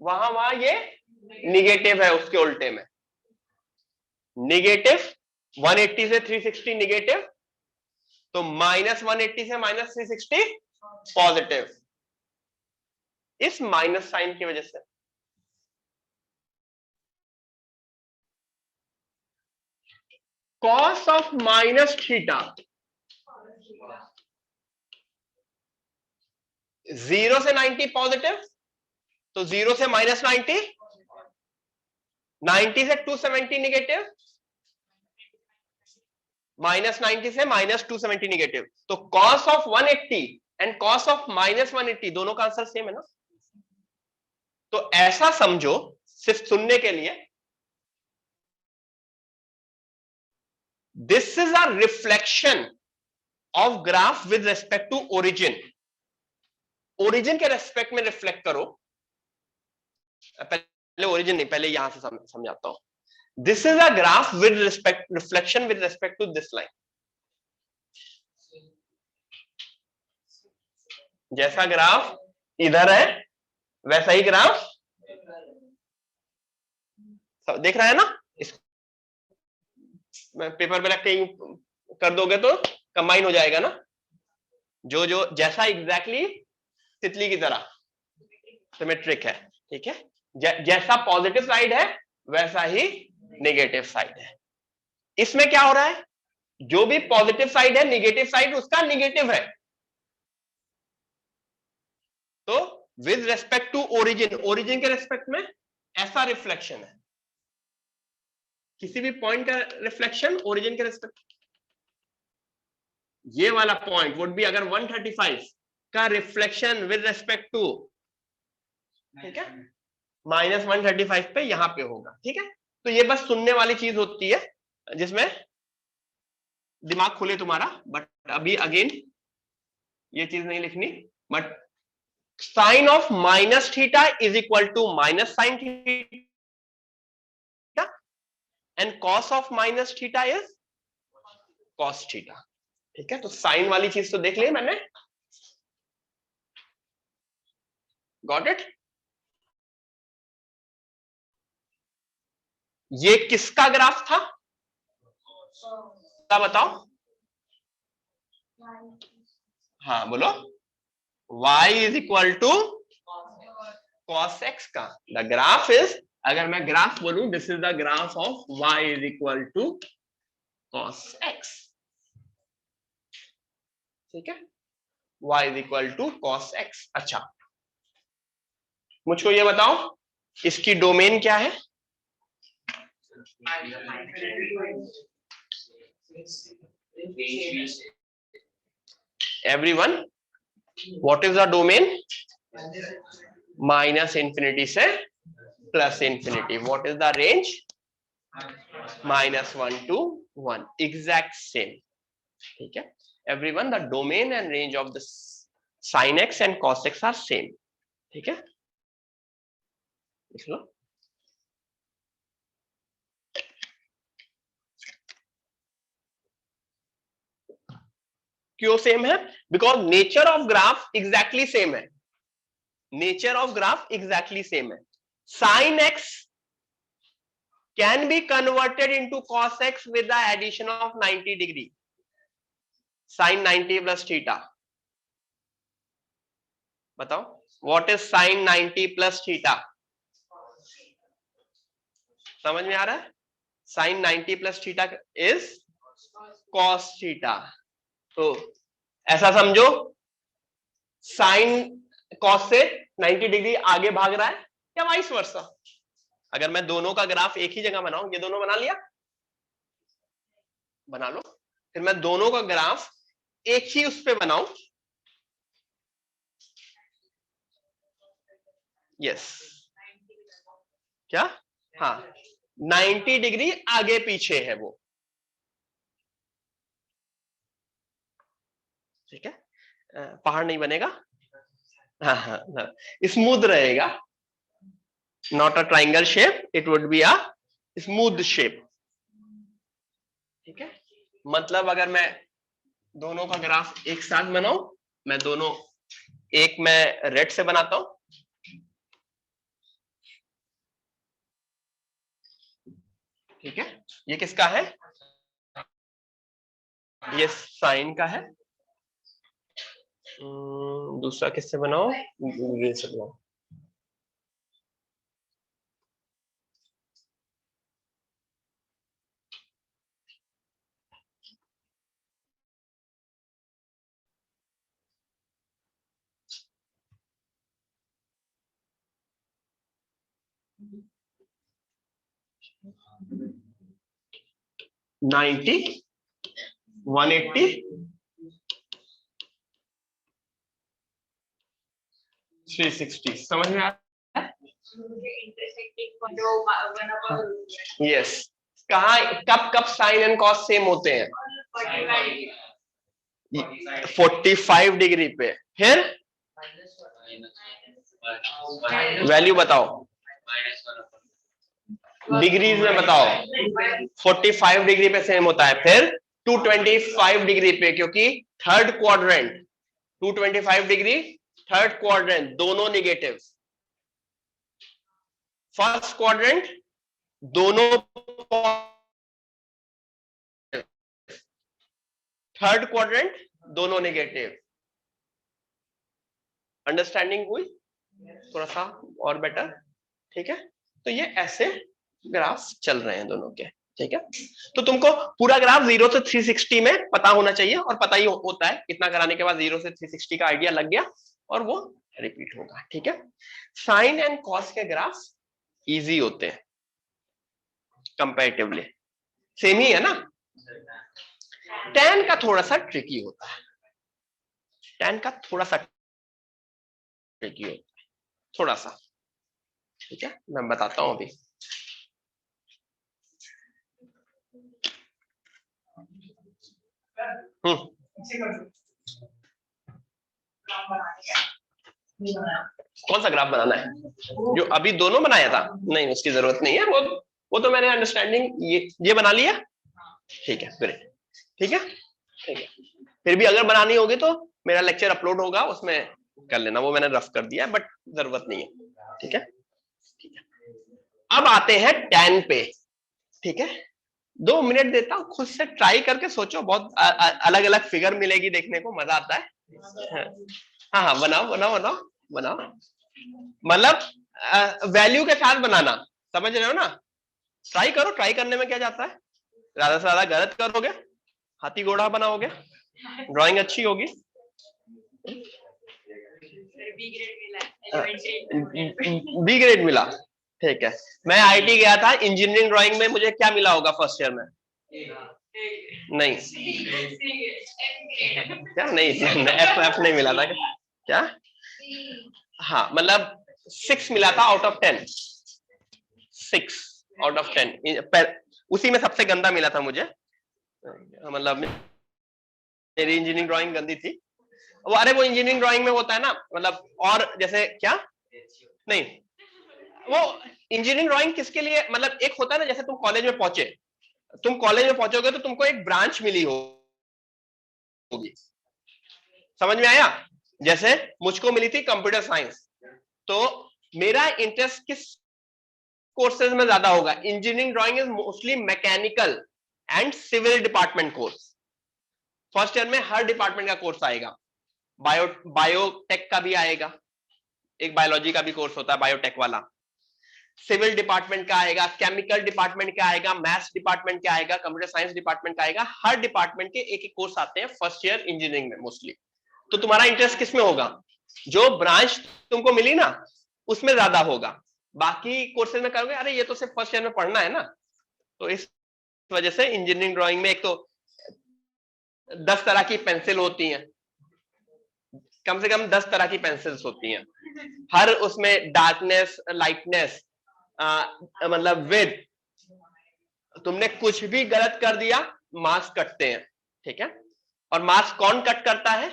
वहां वहां ये निगेटिव है, उसके उल्टे में निगेटिव। 180 से 360 निगेटिव, तो -180 से -360 पॉजिटिव, इस माइनस साइन की वजह से। cos ऑफ -θ 0 से 90 पॉजिटिव, तो 0 से -90, 90 से 270 निगेटिव, -90 से -270 निगेटिव। तो cos of 180 and cos of -180 दोनों का आंसर सेम है ना? तो ऐसा समझो, सिर्फ सुनने के लिए, this is a reflection of graph with respect to origin. Origin के रेस्पेक्ट में रिफ्लेक्ट करो। पहले ओरिजिन नहीं, पहले यहां से समझाता हूं। This is a graph with respect, reflection with respect to this line. जैसा ग्राफ इधर है वैसा ही ग्राफ देख रहा है ना? इस पेपर पे रख के कर दोगे तो कंबाइन हो जाएगा ना, जो जो जैसा एग्जैक्टली तितली की तरह सिमेट्रिक है। ठीक है, जैसा पॉजिटिव साइड है वैसा ही नेगेटिव साइड है। इसमें क्या हो रहा है? जो भी पॉजिटिव साइड है, नेगेटिव साइड उसका नेगेटिव है। तो with respect to origin, origin के रेस्पेक्ट में ऐसा रिफ्लेक्शन है, किसी भी पॉइंट का रिफ्लेक्शन ओरिजिन के रेस्पेक्ट। ये वाला पॉइंट वुड बी अगर 135 का रिफ्लेक्शन विद रेस्पेक्ट टू, ठीक है, -135 पे यहां पे होगा। ठीक है, तो ये बस सुनने वाली चीज होती है जिसमें दिमाग खुले तुम्हारा, बट अभी अगेन ये चीज नहीं लिखनी। But sine of -θ is equal to -sin θ and cos of -θ is cos θ। ठीक है, तो साइन वाली चीज तो देख ली मैंने, गॉट इट। ये किसका ग्राफ था? क्या बताओ? हाँ बोलो। y is equal to cos x का। द ग्राफ इज, अगर मैं ग्राफ बोलूं, this is the graph of y is equal to cos x। ठीक है, y is equal to cos x। अच्छा मुझको ये बताओ, इसकी डोमेन क्या है? Everyone, what is the domain? -∞ से +∞। What is the range? -1 to 1, exact same. ठीक है, everyone the domain and range of the sin x and cos x are same. ठीक है, लिख लो। क्यों सेम है? Because nature of graph exactly same है। Nature of graph exactly same है। sin x can be converted into cos x with the addition of 90 degree, sin 90 plus theta। बताओ, what is sin 90 plus theta? समझ में आ रहा है? sin 90 plus theta is cos theta। तो ऐसा समझो, sin cos से 90 डिग्री आगे भाग रहा है या वाइस वर्सा। अगर मैं दोनों का ग्राफ एक ही जगह बनाऊं, ये दोनों बना लिया, बना लो। फिर मैं दोनों का ग्राफ एक ही उस पे बनाऊं, यस, क्या? हाँ, 90 डिग्री आगे पीछे है वो। ठीक है, पहाड़ नहीं बनेगा, हाँ हाँ, स्मूथ रहेगा, not a triangle shape, it would be a smooth shape. ठीक है, मतलब अगर मैं दोनों का ग्राफ एक साथ बनाऊं, मैं दोनों, एक मैं रेड से बनाता हूं। ठीक है, ये किसका है? ये साइन का है। दूसरा किससे बनाओ? ग्रीन से बनाओ। नाइन्टी, 180, 360। समझ में आ रहा है? यस। कहा कब कब साइन एंड कॉस सेम होते हैं? 45 डिग्री पे। फिर वैल्यू बताओ, डिग्रीज में बताओ। 45 डिग्री पे सेम होता है। फिर 225 डिग्री पे, क्योंकि third quadrant, 225 degree third quadrant, दोनों नेगेटिव। फर्स्ट क्वाड्रेंट दोनों, थर्ड क्वाड्रेंट दोनों नेगेटिव। अंडरस्टैंडिंग हुई थोड़ा सा और बेटर? ठीक है, तो ये ऐसे ग्राफ चल रहे हैं दोनों के। ठीक है, तो तुमको पूरा ग्राफ 0 से 360 में पता होना चाहिए, और पता ही होता है। इतना कराने के बाद 0 से 360 का आइडिया लग गया और वो रिपीट होगा। ठीक है, साइन एंड कॉस के ग्राफ इजी होते हैं कंपैरेटिवली, सेम ही है ना। tan का थोड़ा सा ट्रिकी होता है, tan का थोड़ा सा ट्रिकी होता है, थोड़ा सा। ठीक है, मैं बताता हूं अभी। कौन सा ग्राफ बनाना है? जो अभी दोनों बनाया था? नहीं, उसकी जरूरत नहीं है, वो तो मैंने अंडरस्टैंडिंग ये बना लिया। ठीक है, ग्रेट। ठीक है, ठीक है। फिर भी अगर बनानी होगी तो मेरा लेक्चर अपलोड होगा, उसमें कर लेना, वो मैंने रफ कर दिया है, बट जरूरत नहीं है। ठीक है, अब आते हैं tan पे। ठीक है, 2 मिनट देता हूं, खुद से ट्राई करके सोचो, बहुत अलग अलग फिगर मिलेगी, देखने को मजा आता है। हाँ हाँ, बनाओ बनाओ बनाओ बनाओ, मतलब वैल्यू के साथ बनाना, समझ रहे हो ना? ट्राई करो, ट्राई करने में क्या जाता है? ज्यादा से ज्यादा गलत करोगे, हाथी घोड़ा बनाओगे, ड्राइंग अच्छी होगी। बी ग्रेड मिला? ठीक है, मैं आईटी गया था, इंजीनियरिंग ड्राइंग में मुझे क्या मिला होगा फर्स्ट ईयर में? नहीं, क्या नहीं, एफ नहीं मिला था क्या? हाँ, मतलब 6 मिला था आउट ऑफ 10, 6 आउट ऑफ 10। उसी में सबसे गंदा मिला था मुझे, मतलब मेरी इंजीनियरिंग ड्राइंग गंदी थी वो। अरे वो इंजीनियरिंग ड्राइंग में होता है ना, मतलब और जैसे क्या नहीं, वो इंजीनियरिंग ड्राइंग किसके लिए, मतलब एक होता है ना, जैसे तुम कॉलेज में पहुंचे, तुम कॉलेज में पहुंचोगे तो तुमको एक ब्रांच मिली होगी, समझ में आया? जैसे मुझको मिली थी कंप्यूटर साइंस, तो मेरा इंटरेस्ट किस कोर्सेज में ज्यादा होगा? Engineering drawing is mostly mechanical and civil department course. First year में हर डिपार्टमेंट का कोर्स आएगा, बायोटेक का भी आएगा, एक बायोलॉजी का भी कोर्स होता है बायोटेक वाला, सिविल डिपार्टमेंट का आएगा, केमिकल डिपार्टमेंट का आएगा, मैथ्स डिपार्टमेंट का आएगा, कंप्यूटर साइंस डिपार्टमेंट का आएगा। हर डिपार्टमेंट के एक एक कोर्स आते हैं फर्स्ट ईयर इंजीनियरिंग में मोस्टली। तो तुम्हारा इंटरेस्ट किस में होगा? जो ब्रांच तुमको मिली ना उसमें ज्यादा होगा। बाकी कोर्सेज में करोगे अरे ये तो सिर्फ फर्स्ट ईयर में पढ़ना है ना, तो इस वजह से इंजीनियरिंग ड्राइंग में एक तो 10 तरह की पेंसिल होती हैं, कम से कम 10 तरह की पेंसिल्स होती हैं, हर उसमें डार्कनेस, लाइटनेस, मतलब विद, तुमने कुछ भी गलत कर दिया मार्क्स कटते हैं, ठीक है? और मार्क्स कौन कट करता है?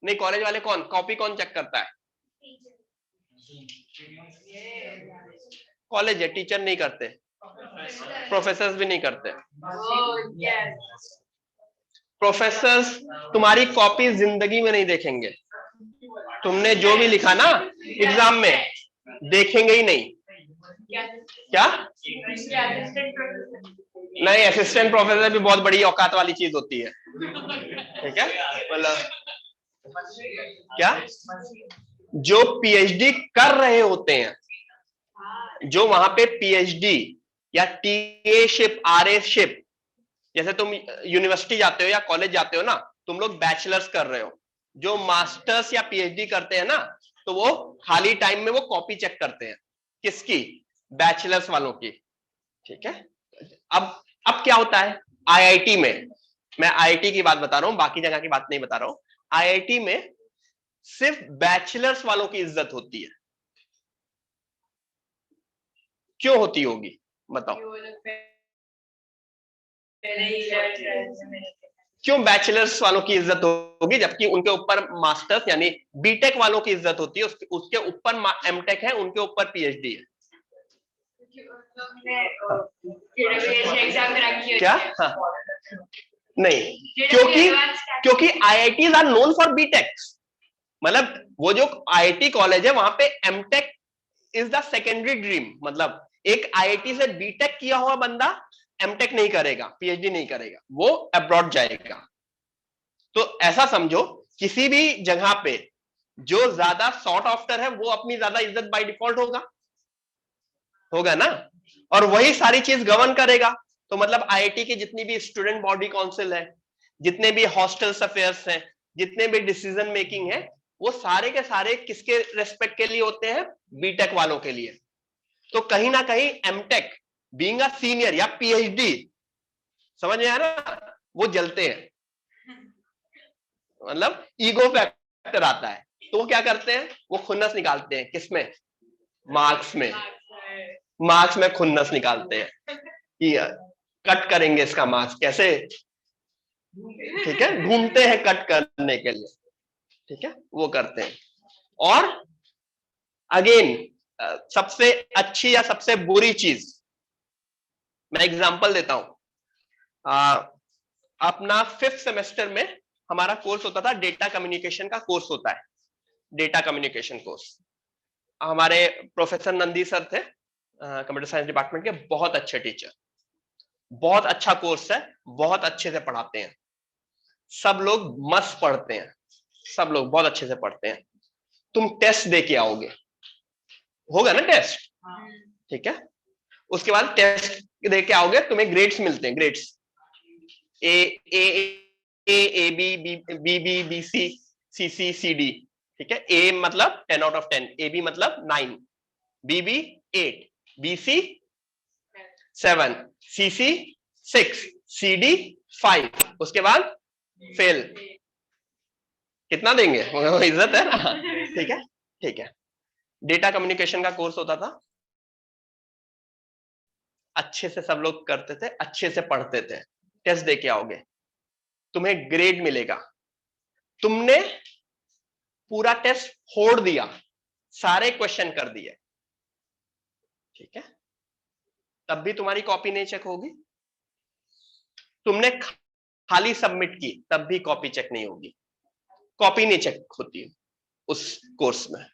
नहीं, कॉलेज वाले कौन, कॉपी कौन चेक करता है? कॉलेज है, टीचर नहीं करते, प्रोफेसर्स भी नहीं करते। प्रोफेसर्स तुम्हारी कॉपी जिंदगी में नहीं देखेंगे, तुमने जो भी लिखा ना एग्जाम में देखेंगे ही नहीं। क्या? नहीं, असिस्टेंट प्रोफेसर भी बहुत बड़ी औकात वाली चीज होती है, ठीक है? मतलब क्या, जो पीएचडी कर रहे होते हैं, जो वहां पे पीएचडी या टीएशिप, आरएशिप, जैसे तुम यूनिवर्सिटी जाते हो या कॉलेज जाते हो ना, तुम लोग बैचलर्स कर रहे हो, जो मास्टर्स या पीएचडी करते हैं ना, तो वो खाली टाइम में वो कॉपी चेक करते हैं, किसकी? बैचलर्स वालों की, ठीक है? अब क्या होता है आईआईटी में, मैं आईआईटी की बात बता रहा हूं, बाकी जगह की बात नहीं बता रहा हूं। आईआईटी में सिर्फ बैचलर्स वालों की इज्जत होती है। क्यों होती होगी बताओ? क्यों बैचलर्स वालों की इज्जत होगी जबकि उनके ऊपर मास्टर्स यानी बीटेक वालों की इज्जत होती है, उसके ऊपर एमटेक है, उनके ऊपर पीएचडी है। क्या? हाँ, नहीं, क्योंकि IITs are known for BTech, मतलब वो जो आईआईटी कॉलेज है वहां पे MTech is the secondary dream, मतलब एक आईआईटी से बीटेक किया हुआ बंदा एमटेक नहीं करेगा, पीएचडी नहीं करेगा, वो अब्रॉड जाएगा। तो ऐसा समझो किसी भी जगह पे जो ज्यादा सॉर्ट आफ्टर है वो अपनी ज्यादा इज्जत बाय डिफॉल्ट होगा ना, और वही सारी चीज गवर्न करेगा। तो मतलब आईआईटी की जितनी भी स्टूडेंट बॉडी काउंसिल है, जितने भी हॉस्टल्स अफेयर्स हैं, जितने भी डिसीजन मेकिंग है, वो सारे के सारे किसके रेस्पेक्ट के लिए होते हैं? बीटेक वालों के लिए। तो कहीं ना कहीं एमटेक बीइंग अ सीनियर या पीएचडी, समझ में आया ना, वो जलते हैं, मतलब ईगो फैक्टर आता है, तो वो क्या करते हैं? वो खुन्नस निकालते हैं, किसमें? मार्क्स में, मार्क्स में खुन्नस निकालते हैं कि कट करेंगे इसका मार्क्स कैसे, ठीक है? घूमते हैं कट करने के लिए, ठीक है? वो करते हैं। और अगेन सबसे अच्छी या सबसे बुरी चीज, मैं एग्जांपल देता हूं। अपना 5th सेमेस्टर में हमारा कोर्स होता था, डेटा कम्युनिकेशन का कोर्स होता है, डेटा कम्युनिकेशन कोर्स। हमारे प्रोफेसर नंदी सर थे, कंप्यूटर साइंस डिपार्टमेंट के, बहुत अच्छे टीचर, बहुत अच्छा कोर्स है, बहुत अच्छे से पढ़ाते हैं, सब लोग मस्त पढ़ते हैं, सब लोग बहुत अच्छे से पढ़ते हैं। तुम टेस्ट दे के आओगे, होगा ना टेस्ट, ठीक है? उसके बाद टेस्ट दे के आओगे, तुम्हें ग्रेड्स मिलते हैं, grades A A A B B B B B C C C C D, ठीक है? ए मतलब 10 आउट ऑफ 10, ए बी मतलब 9, बी बी 8, बी सी 7, सी सी 6, सी डी 5, उसके बाद फेल। कितना देंगे? इज्जत है ना, ठीक है? ठीक है, डेटा कम्युनिकेशन का कोर्स होता था, अच्छे से सब लोग करते थे, अच्छे से पढ़ते थे, टेस्ट दे के आओगे, तुम्हें ग्रेड मिलेगा। तुमने पूरा टेस्ट फोड़ दिया, सारे क्वेश्चन कर दिए, ठीक है, तब भी तुम्हारी कॉपी नहीं चेक होगी। तुमने खाली सबमिट की, तब भी कॉपी चेक नहीं होगी। कॉपी नहीं चेक होती उस कोर्स में।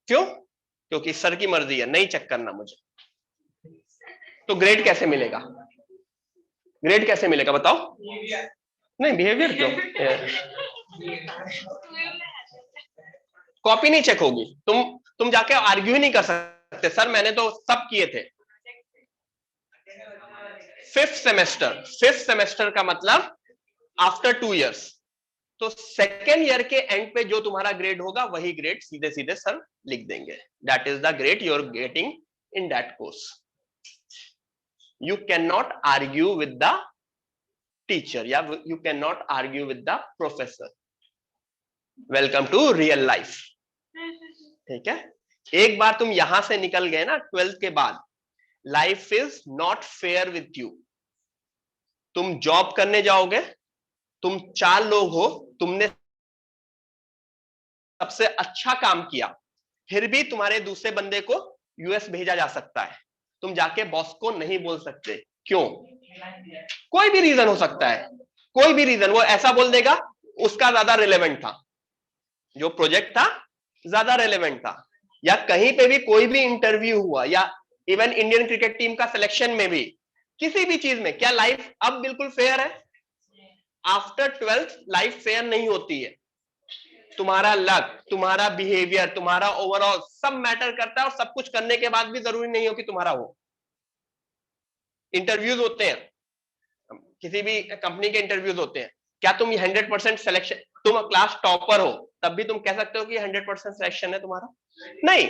क्यों? क्योंकि सर की मर्जी है, नहीं चेक करना मुझे। तो ग्रेड कैसे मिलेगा? ग्रेड कैसे मिलेगा बताओ? नहीं, बिहेवियर क्यों? कॉपी नहीं चेक होगी। तुम जाके आर्ग्यू ही नहीं कर सकते, सर मैंने तो सब किए थे। फिफ्थ सेमेस्टर का मतलब आफ्टर 2 इयर्स। तो सेकेंड ईयर के एंड पे जो तुम्हारा ग्रेड होगा वही ग्रेड सीधे सीधे सर लिख देंगे। That is the grade you are getting in that course. You can not argue with the teacher या you can not argue with the professor. Welcome to real life. ठीक है, एक बार तुम यहां से निकल गए ना 12th के बाद, life is not fair with you. तुम जॉब करने जाओगे, तुम 4 लोग हो, तुमने सबसे अच्छा काम किया, फिर भी तुम्हारे दूसरे बंदे को यूएस भेजा जा सकता है। तुम जाके बॉस को नहीं बोल सकते। क्यों? कोई भी रीजन हो सकता है, कोई भी रीजन। वो ऐसा बोल देगा उसका ज्यादा रिलेवेंट था, जो प्रोजेक्ट था ज्यादा रिलेवेंट था। या कहीं पे भी कोई भी इंटरव्यू हुआ, या इवन इंडियन क्रिकेट टीम का सिलेक्शन में भी, किसी भी चीज में, क्या लाइफ अब बिल्कुल फेयर है? आफ्टर 12th लाइफ फेयर नहीं होती है। तुम्हारा लक, तुम्हारा बिहेवियर, तुम्हारा ओवरऑल सब मैटर करता है, और सब कुछ करने के बाद भी जरूरी नहीं हो कि तुम्हारा हो। इंटरव्यूज होते हैं, किसी भी कंपनी के इंटरव्यूज होते हैं, क्या तुम 100% सिलेक्शन, तुम क्लास टॉपर हो तब भी तुम कह सकते हो कि 100% सिलेक्शन है तुम्हारा? नहीं।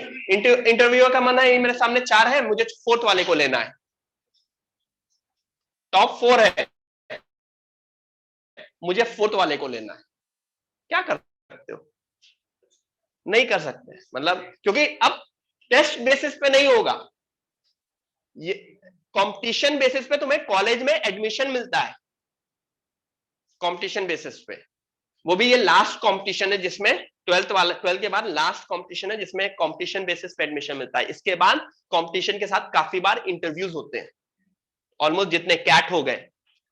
इंटरव्यू का मन है मेरे सामने 4 है, मुझे 4th वाले को लेना है, टॉप 4 है, मुझे 4th वाले को लेना है। क्या कर सकते हो? नहीं कर सकते, मतलब क्योंकि अब टेस्ट बेसिस पे नहीं होगा, ये कंपटीशन बेसिस पे तुम्हें कॉलेज में एडमिशन मिलता है। कंपटीशन बेसिस पे, वो भी ये लास्ट कंपटीशन है जिसमें 12th के बाद लास्ट कंपटीशन है जिसमें कंपटीशन बेसिस पे एडमिशन मिलता है। इसके बाद कंपटीशन के साथ काफी बार इंटरव्यूज होते हैं, ऑलमोस्ट जितने कैट हो गए,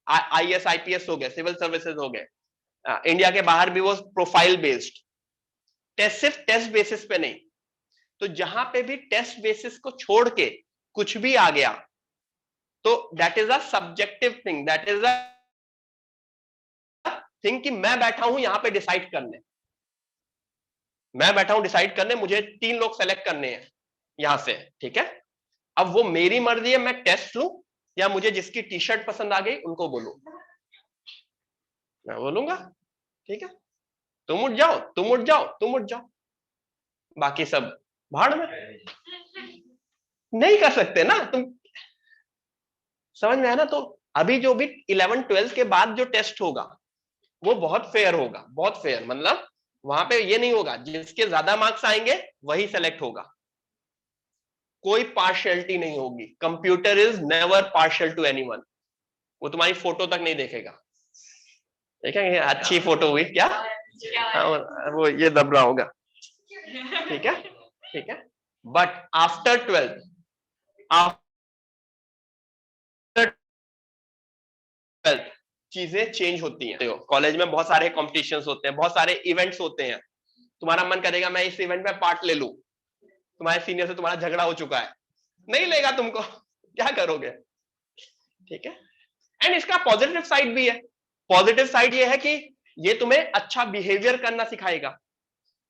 आईएएस आईपीएस हो गए, सिविल सर्विसेज हो गए, इंडिया के बाहर भी वो प्रोफाइल बेस्ड, सिर्फ टेस्ट बेसिस पे नहीं। तो जहां पे भी टेस्ट बेसिस को छोड़ के कुछ भी आ गया, तो that is a subjective thing, that is a thing कि मैं बैठा हूं यहां पे डिसाइड करने, मैं बैठा हूं डिसाइड करने, मुझे 3 लोग सेलेक्ट करने हैं यहां से, ठीक है। अब वो मेरी मर्जी है, मैं टेस्ट लूं या मुझे जिसकी टी शर्ट पसंद आ गई उनको बोलूं, मैं बोलूंगा ठीक है, तुम उठ जाओ, तुम उठ जाओ, तुम उठ जाओ, बाकी सब भाड़ में। नहीं कर सकते ना तुम, समझ में आया ना? तो अभी जो भी 11th 12th के बाद जो टेस्ट होगा वो बहुत फेयर होगा, बहुत फेयर। मतलब वहां पे ये नहीं होगा जिसके ज्यादा मार्क्स आएंगे वही सेलेक्ट होगा, कोई पार्शियलिटी नहीं होगी। Computer is never partial two anyone. वो तुम्हारी फोटो तक नहीं देखेगा, देखेंगे अच्छी फोटो हुई क्या, वो ये दब रहा होगा, ठीक है, ठीक है। But after 12th, after 12th चीजें चेंज होती हैं। कॉलेज में बहुत सारे कॉम्पिटिशन्स होते हैं, बहुत सारे इवेंट्स होते हैं, तुम्हारा मन करेगा मैं इस इवेंट में पार्ट ले लूं, तुम्हारे सीनियर से तुम्हारा झगड़ा हो चुका है, नहीं लेगा तुमको, क्या करोगे? ठीक है। एंड इसका पॉजिटिव साइड भी है। पॉजिटिव साइड ये है कि ये तुम्हें अच्छा बिहेवियर करना सिखाएगा।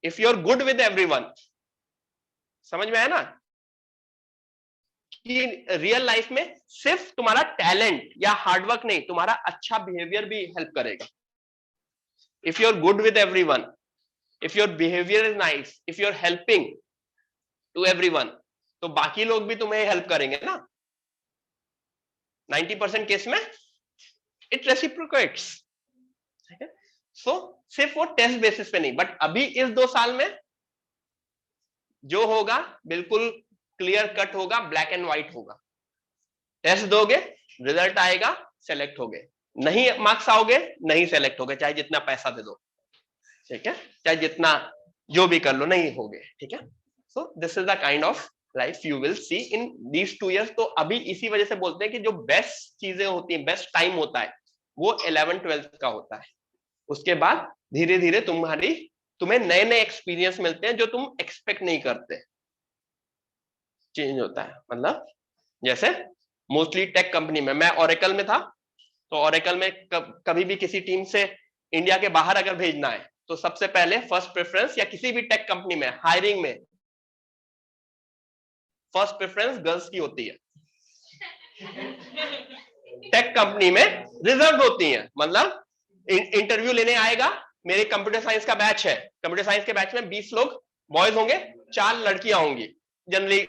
If you are good with everyone, समझ में आया ना कि रियल लाइफ में सिर्फ तुम्हारा टैलेंट या हार्डवर्क नहीं, तुम्हारा अच्छा बिहेवियर भी हेल्प करेगा। If you are good with everyone, if your behaviour is nice, if you are helping to everyone, तो बाकी लोग भी तुम्हें हेल्प करेंगे ना। 90% केस में इट रेसिप्रोकेट्स। सो सिर्फ वो टेस्ट बेसिस पे नहीं, बट अभी इस 2 साल में जो होगा बिल्कुल क्लियर कट होगा, ब्लैक एंड व्हाइट होगा। टेस्ट दोगे, रिजल्ट आएगा, सेलेक्ट होगे, नहीं मार्क्स आओगे नहीं सेलेक्ट होगे, चाहे जितना पैसा दे दो, ठीक है, चाहे जितना जो भी कर लो नहीं होगे, ठीक है। So this is the kind of life you will see in these 2 years। तो अभी इसी वजह से बोलते हैं कि जो बेस्ट चीजें होती हैं, बेस्ट टाइम होता है वो 11th-12th का होता है। उसके बाद धीरे धीरे तुम्हें नए नए एक्सपीरियंस मिलते हैं जो तुम एक्सपेक्ट नहीं करते, चेंज होता है। मतलब जैसे मोस्टली टेक कंपनी में, मैं ओरेकल में था, तो ओरेकल में कभी भी किसी टीम से इंडिया के बाहर अगर भेजना है तो सबसे पहले फर्स्ट प्रेफरेंस, या किसी भी टेक कंपनी में हायरिंग में फर्स्ट प्रेफरेंस गर्ल्स की होती है। टेक कंपनी में रिजर्व होती है, मतलब इंटरव्यू लेने आएगा, मेरे कंप्यूटर साइंस का बैच है, कंप्यूटर साइंस के बैच में 20 लोग बॉयज होंगे, 4 लड़कियां होंगी। जनरली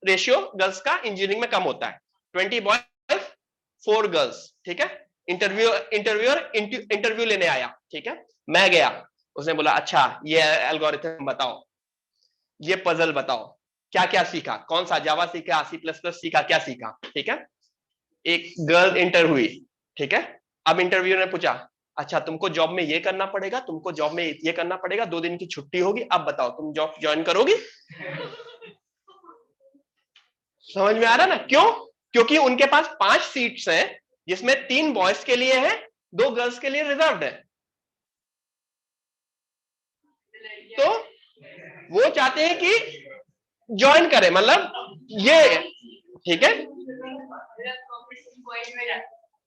रेशियो गर्ल्स का इंजीनियरिंग में कम होता है, 20 बॉयज 4 गर्ल्स, ठीक है। इंटरव्यू लेने आया, ठीक है, मैं गया, उसने बोला अच्छा ये एल्गोरिथम बताओ, ये पजल बताओ, क्या क्या सीखा, कौन सा जावा सीखा, C++ सीखा, क्या सीखा, ठीक है। एक गर्ल इंटर हुई, ठीक है। अब इंटरव्यू ने पूछा अच्छा तुमको जॉब में ये करना पड़ेगा, तुमको जॉब में ये करना पड़ेगा, 2 दिन की छुट्टी होगी, अब बताओ तुम जॉब ज्वाइन करोगी? समझ में आ रहा ना? क्यों? क्योंकि उनके पास 5 सीट्स हैं जिसमें 3 बॉयज के लिए है, 2 गर्ल्स के लिए रिजर्व्ड है। तो वो चाहते हैं कि ज्वाइन करें, मतलब ये, ठीक है।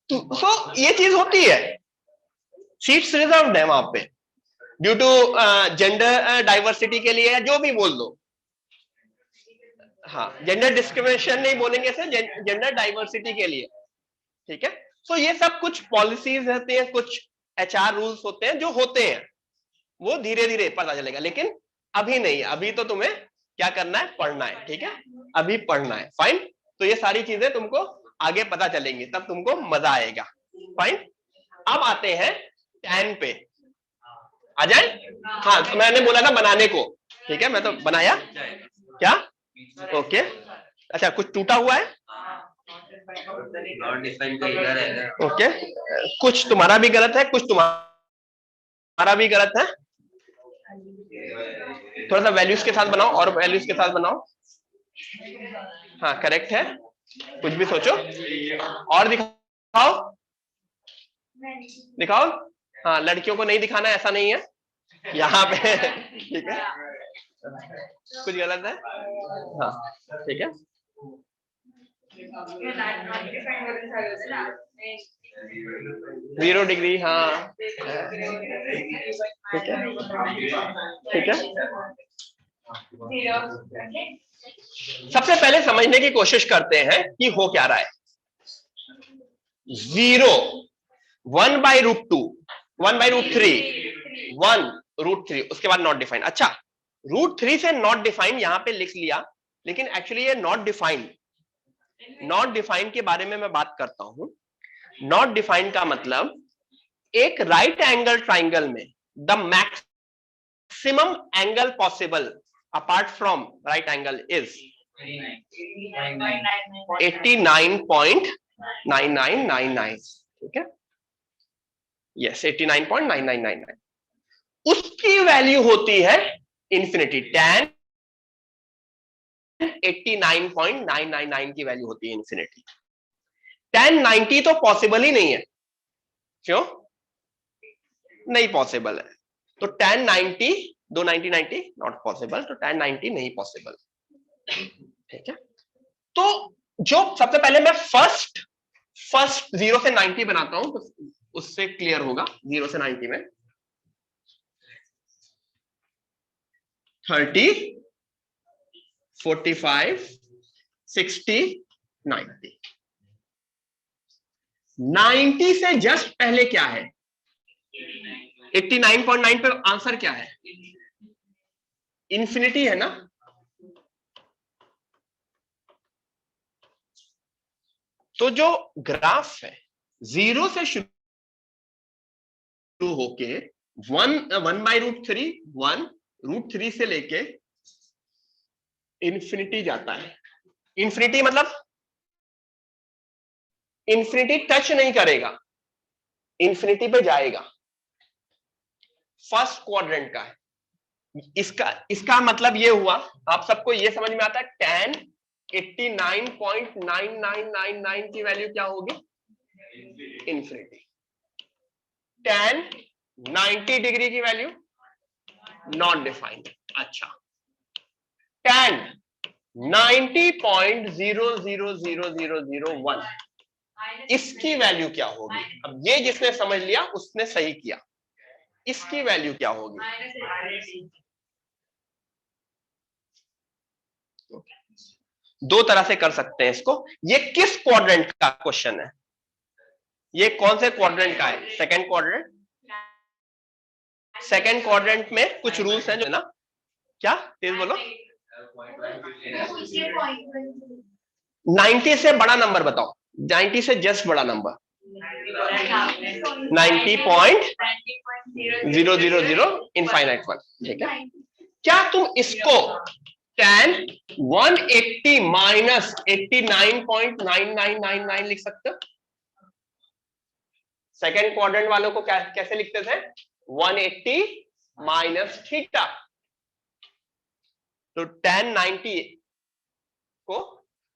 तो ये चीज होती है, सीट्स रिजर्व्ड है वहां पे ड्यू टू जेंडर डाइवर्सिटी के लिए, जो भी बोल दो। हाँ, जेंडर डिस्क्रिमिनेशन नहीं बोलेंगे इसे, जेंडर डाइवर्सिटी के लिए, ठीक है। तो ये सब कुछ पॉलिसीज रहते हैं, कुछ HR रूल्स होते हैं जो होते हैं, वो धीरे धीरे पता चलेगा, लेकिन अभी नहीं, अभी तो तुम्हें क्या करना है, पढ़ना है, ठीक है, अभी पढ़ना है, फाइन। तो ये सारी चीजें तुमको आगे पता चलेंगी, तब तुमको मजा आएगा, फाइन। अब आते हैं 10 पे, आ जाए। हाँ, तो मैंने बोला था बनाने को, ठीक है, मैं तो बनाया क्या, ओके। अच्छा, कुछ टूटा हुआ है, ओके, कुछ तुम्हारा भी गलत है, कुछ तुम्हारा भी गलत है, थोड़ा सा वैल्यूज के साथ बनाओ, और वैल्यूज के साथ बनाओ। हाँ, करेक्ट है, कुछ भी सोचो और दिखाओ, दिखाओ। हाँ, लड़कियों को नहीं दिखाना, ऐसा नहीं है यहाँ पे, ठीक है, कुछ गलत है, हाँ, ठीक है। 0 डिग्री, हाँ, ठीक है, ठीक है। सबसे पहले समझने की कोशिश करते हैं कि हो क्या रहा है। 0 1/√2, 1/√3, 1√3, उसके बाद नॉट डिफाइंड। अच्छा, √3 से नॉट डिफाइंड यहां पे लिख लिया, लेकिन एक्चुअली ये नॉट डिफाइंड, नॉट डिफाइंड के बारे में मैं बात करता हूं। नॉट डिफाइंड का मतलब एक राइट एंगल ट्राइंगल में the maximum angle possible apart from right angle is 89.9999, ठीक है, यस, 89.9999, उसकी वैल्यू होती है इंफिनिटी। 89.999 की वैल्यू होती है इंफिनिटी। 1090 तो पॉसिबल ही नहीं है, क्यों नहीं पॉसिबल है, तो 1090, 290 नॉट पॉसिबल, तो 1090 नहीं पॉसिबल, ठीक है। तो जो सबसे पहले मैं फर्स्ट 0 से 90 बनाता हूं, तो उससे क्लियर होगा। 0 से 90 में 30, 45, 60, 90। 90 से जस्ट पहले क्या है, 89.9 पे आंसर क्या है, इंफिनिटी है ना। तो जो ग्राफ है 0 से शुरू होके 1/√3, 1 √3 से लेके इन्फिनिटी जाता है। इन्फिनिटी मतलब इन्फिनिटी टच नहीं करेगा, इन्फिनिटी पे जाएगा। फर्स्ट क्वाड्रेंट का है। इसका इसका मतलब ये हुआ, आप सबको ये समझ में आता है, tan 89.9999 की वैल्यू क्या होगी? इन्फिनिटी। tan 90 डिग्री की वैल्यू नॉन डिफाइंड। अच्छा, tan 90.000001 इसकी वैल्यू क्या होगी? अब ये जिसने समझ लिया उसने सही किया। इसकी वैल्यू क्या होगी? दो तरह से कर सकते हैं इसको। ये किस क्वाड्रेंट का क्वेश्चन है? ये कौन से क्वाड्रेंट का है? Second quadrant. सेकंड क्वाड्रेंट में कुछ रूल्स हैं जो ना, क्या तेज बोलो। 90 से बड़ा नंबर बताओ, 90 से जस्ट बड़ा नंबर। 90.000 infinite one. ठीक है, क्या तुम इसको tan 180 माइनस 89.9999 लिख सकते हो? सेकेंड क्वाड्रेंट वालों को कैसे लिखते थे? 180 माइनस थीटा। तो tan 90 को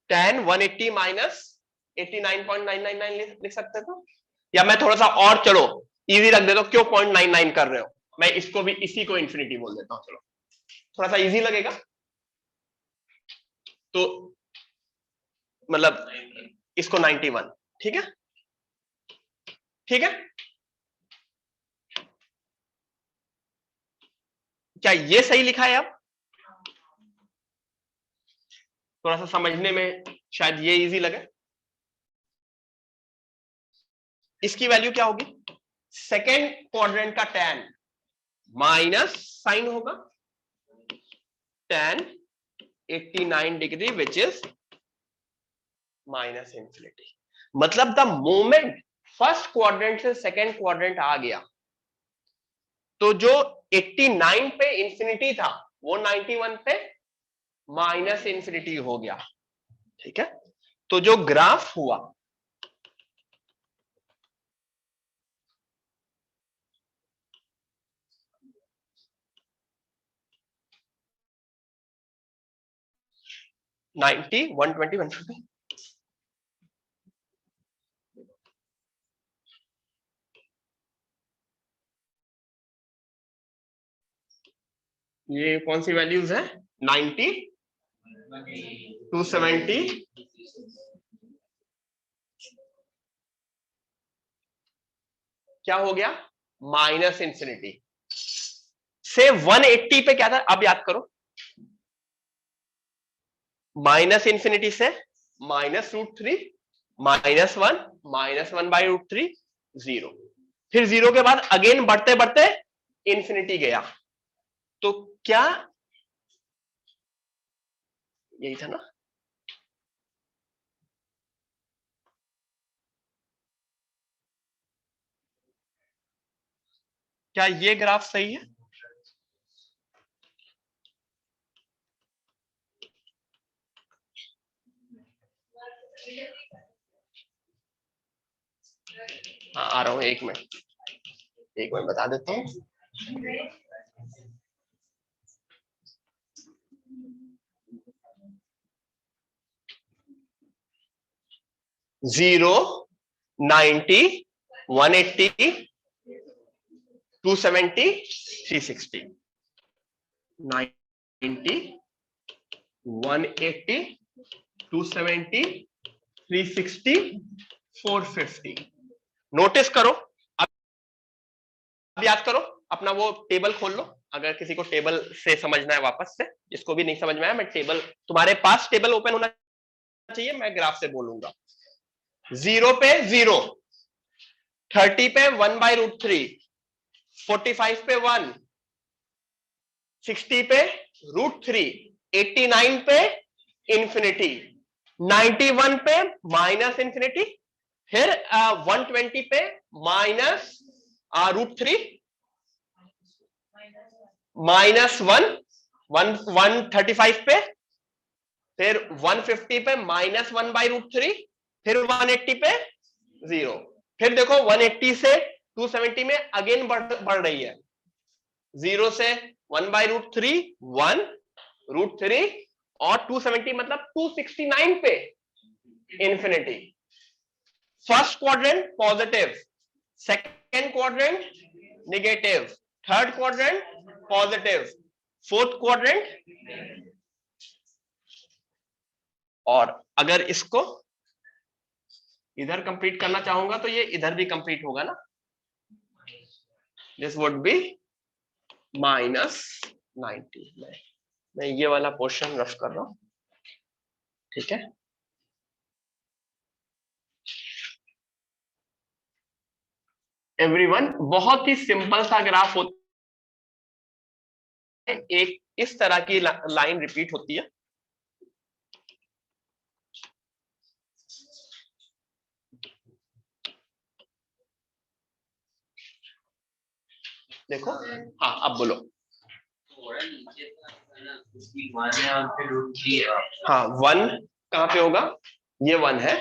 tan 180 माइनस 89.999 लिख सकते थे। या मैं थोड़ा सा और चलो इजी रख देता हूं, क्यों 0.99 कर रहे हो, मैं इसको भी इसी को इन्फिनिटी बोल देता हूं, चलो थोड़ा सा इजी लगेगा। तो मतलब इसको 91। ठीक है, ठीक है। क्या ये सही लिखा है? अब थोड़ा सा समझने में शायद ये इजी लगे। इसकी वैल्यू क्या होगी? सेकेंड क्वाड्रेंट का tan माइनस साइन होगा tan 89 degree which is minus infinity. मतलब द मोमेंट फर्स्ट क्वाड्रेंट से सेकेंड क्वाड्रेंट आ गया तो जो 89 पे इंफिनिटी था वो 91 पे माइनस इन्फिनिटी हो गया। ठीक है, तो जो ग्राफ हुआ नाइनटी 120 150। ये कौन सी वैल्यूज है? 90 270 क्या हो गया? माइनस इंफिनिटी से 180 पे क्या था? अब याद करो, माइनस इंफिनिटी से -√3 -1 -1/√3 0, फिर 0 के बाद अगेन बढ़ते बढ़ते इंफिनिटी गया। तो क्या यही था ना? क्या ये ग्राफ सही है? हाँ आ रहा हूं, एक मिनट बता देता हूं। जीरो 90 180 270 360 90 180 270 360 450। नोटिस करो, अब याद करो, अपना वो टेबल खोल लो। अगर किसी को टेबल से समझना है वापस से, जिसको भी नहीं समझ में आया, मैं टेबल, तुम्हारे पास टेबल ओपन होना चाहिए, मैं ग्राफ से बोलूंगा। 0 पे 0, 30 पे 1/√3, 45 पे 1, 60 पे √3, 89 पे इंफिनिटी, 91 पे माइनस इंफिनिटी, फिर 120 पे -√3, -1, 135 पे फिर 150 पे -1/√3, फिर 180 पे 0, फिर देखो 180 से 270 में अगेन बढ़ रही है, 0 से 1/√3 1√3 और 270 मतलब 269 पे infinity. First quadrant positive, second quadrant negative, third quadrant positive, fourth quadrant. और अगर इसको इधर कंप्लीट करना चाहूंगा तो ये इधर भी कंप्लीट होगा ना, दिस वुड बी -90। मैं ये वाला पोर्शन रफ कर रहा हूं, ठीक है। एवरीवन, बहुत ही सिंपल सा ग्राफ होता है, एक इस तरह की लाइन रिपीट होती है। देखो, हाँ अब बोलो। हाँ 1 कहाँ पे होगा, ये 1 है,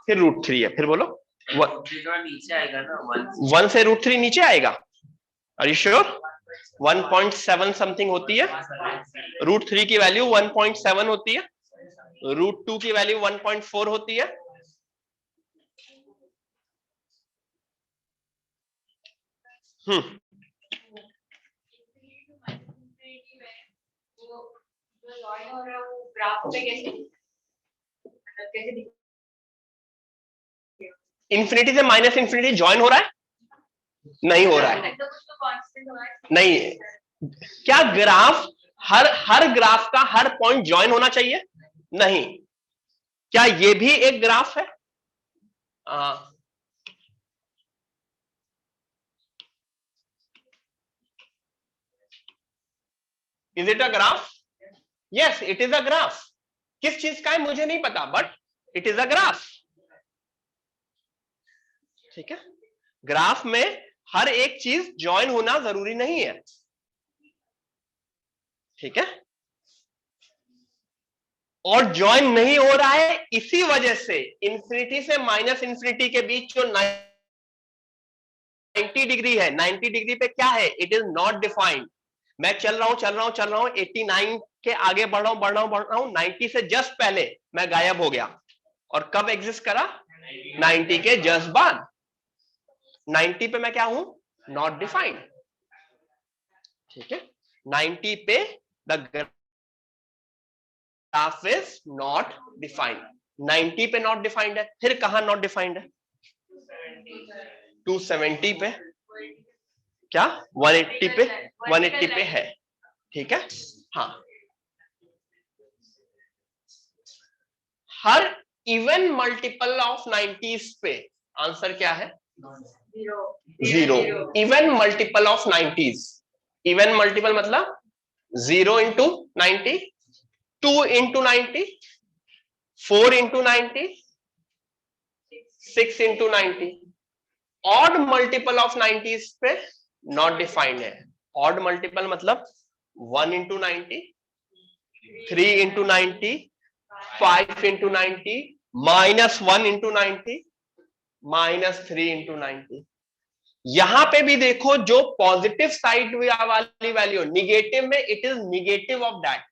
फिर √3 है, फिर बोलो नीचे आएगा ना, 1 से √3 नीचे आएगा। Are you sure? 1.7 समथिंग होती है, √3 की वैल्यू 1.7 होती है, √2 की वैल्यू 1.4 होती है। इंफिनिटी से माइनस इंफिनिटी ज्वाइन हो रहा है? नहीं हो रहा है। नहीं, क्या ग्राफ हर ग्राफ का हर पॉइंट ज्वाइन होना चाहिए? नहीं। क्या ये भी एक ग्राफ है? Is it a graph? Yes, it is a graph. किस चीज का है मुझे नहीं पता, but it is a graph. ठीक है, ग्राफ में हर एक चीज ज्वाइन होना जरूरी नहीं है, ठीक है। और ज्वाइन नहीं हो रहा है इसी वजह से इंफिनिटी से माइनस इंफिनिटी के बीच जो 90 डिग्री है, 90 डिग्री पे क्या है, इट इज नॉट डिफाइंड। मैं चल रहा हूं 89 के आगे बढ़ रहा हूं 90 से जस्ट पहले मैं गायब हो गया, और कब एग्जिस्ट करा, 90 के जस्ट बाद। 90 पे मैं क्या हूं, नॉट डिफाइंड, ठीक है। 90 पे the graph is not defined, 90 पे नॉट डिफाइंड है, फिर कहां नॉट डिफाइंड है, 270 पे, क्या 180 पे, 180 पे है, ठीक है। हाँ, her even multiple of 90s पे आंसर क्या है, 0। Even multiple of 90s, even multiple मतलब 0 into 90, 2 into 90, 4 into 90, 6 into 90। Odd multiple of 90s पे नॉट डिफाइंड है। ऑड मल्टीपल मतलब 1 into 90, 3 into 90, 5 into 90, -1 into 90, -3 into 90। यहां पे भी देखो, जो पॉजिटिव साइड वाली वैल्यू निगेटिव में, it is negative of that.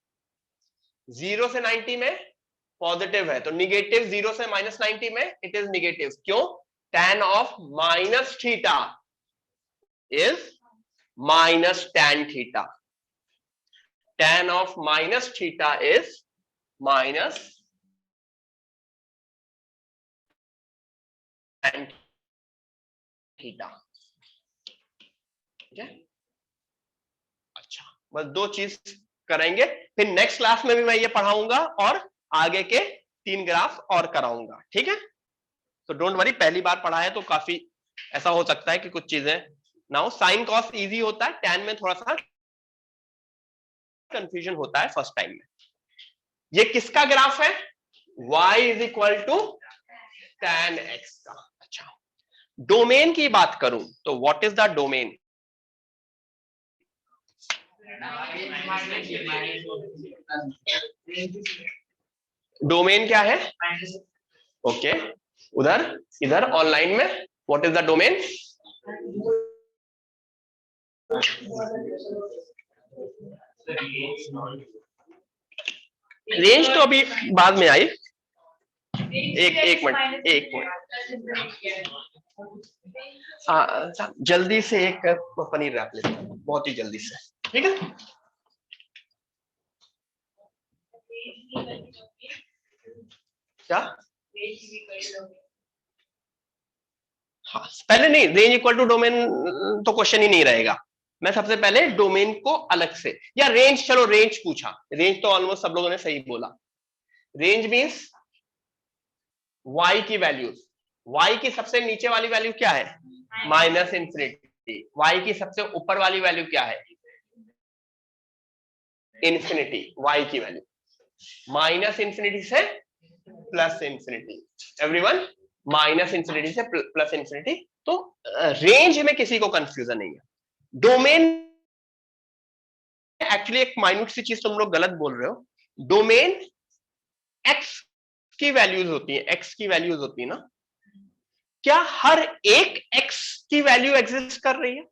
0 से 90 में पॉजिटिव है, तो निगेटिव 0 से -90 में इट इज निगेटिव। क्यों? tan of minus theta is -tan theta, tan of minus theta is -tan theta, ठीक है। अच्छा, बस 2 चीज करेंगे, फिर नेक्स्ट क्लास में भी मैं ये पढ़ाऊंगा और आगे के 3 ग्राफ और कराऊंगा, ठीक है। तो डोंट वरी, पहली बार पढ़ा है तो काफी ऐसा हो सकता है कि कुछ चीजें ना हो। साइन कॉस इजी होता है, टैन में थोड़ा सा कंफ्यूजन होता है फर्स्ट टाइम में। ये किसका ग्राफ है, y is equal to tan x का। अच्छा, डोमेन की बात करूं तो what is the domain, domain क्या है? ओके, उधर इधर ऑनलाइन में what is the domain? Range तो अभी बाद में आई। एक मिनट जल्दी से एक पनीर रख लेते हैं, बहुत ही जल्दी से, ठीक है? क्या? हाँ, पहले नहीं, रेंज इक्वल टू डोमेन तो क्वेश्चन ही नहीं रहेगा। मैं सबसे पहले डोमेन को अलग से, या रेंज, चलो रेंज पूछा, रेंज तो ऑलमोस्ट सब लोगों ने सही बोला। रेंज मींस y की वैल्यूज, y की सबसे नीचे वाली वैल्यू क्या है? Minus infinity. y की सबसे ऊपर वाली वैल्यू क्या है? इंफिनिटी। y की वैल्यू माइनस इंफिनिटी से plus infinity. Everyone, minus infinity से प्लस इंफिनिटी। तो रेंज में किसी को कंफ्यूजन नहीं है। डोमेन एक्चुअली एक माइन्यूट सी चीज तुम लोग गलत बोल रहे हो। डोमेन एक्स की वैल्यूज होती है, एक्स की वैल्यूज होती है ना। क्या हर एक एक्स की वैल्यू एग्जिस्ट कर रही है?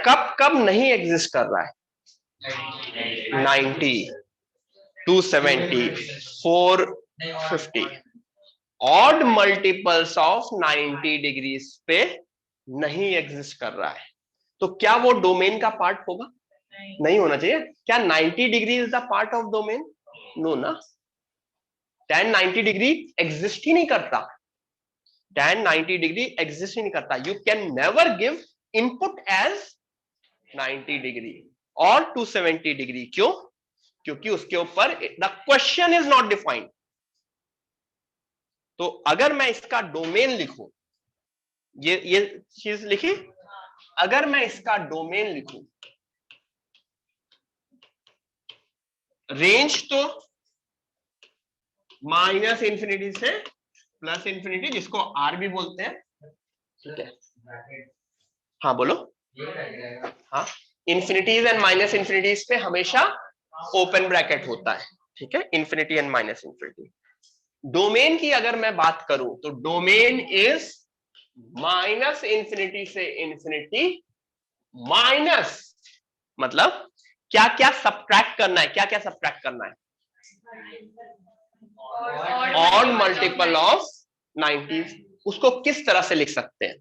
कब कब नहीं एग्जिस्ट कर रहा है? 90, 270, 450 ऑड मल्टीपल्स ऑफ 90 डिग्रीज पे नहीं एग्जिस्ट कर रहा है। तो क्या वो डोमेन का पार्ट होगा? नहीं होना चाहिए। क्या 90 degree is the part of domain? No ना, tan 90 डिग्री एग्जिस्ट ही नहीं करता। tan 90 डिग्री एग्जिस्ट ही नहीं करता। You can never give input as 90 degree और 270 डिग्री। क्यों? क्योंकि उसके ऊपर the question is not defined. तो अगर मैं इसका डोमेन लिखूं, ये चीज लिखी, अगर मैं इसका डोमेन लिखूं, रेंज तो माइनस इंफिनिटी से प्लस इंफिनिटी, जिसको आर भी बोलते हैं, ठीक है? हाँ बोलो। हाँ, इंफिनिटीज एंड माइनस इंफिनिटीज पे हमेशा ओपन ब्रैकेट होता है, ठीक है? Infinity and minus infinity. Domain की अगर मैं बात करूं तो डोमेन इज माइनस इंफिनिटी से इंफिनिटी माइनस, मतलब क्या क्या सब्ट्रैक्ट करना है? क्या क्या सब्ट्रैक्ट करना है? Odd multiple of 90। उसको किस तरह से लिख सकते हैं?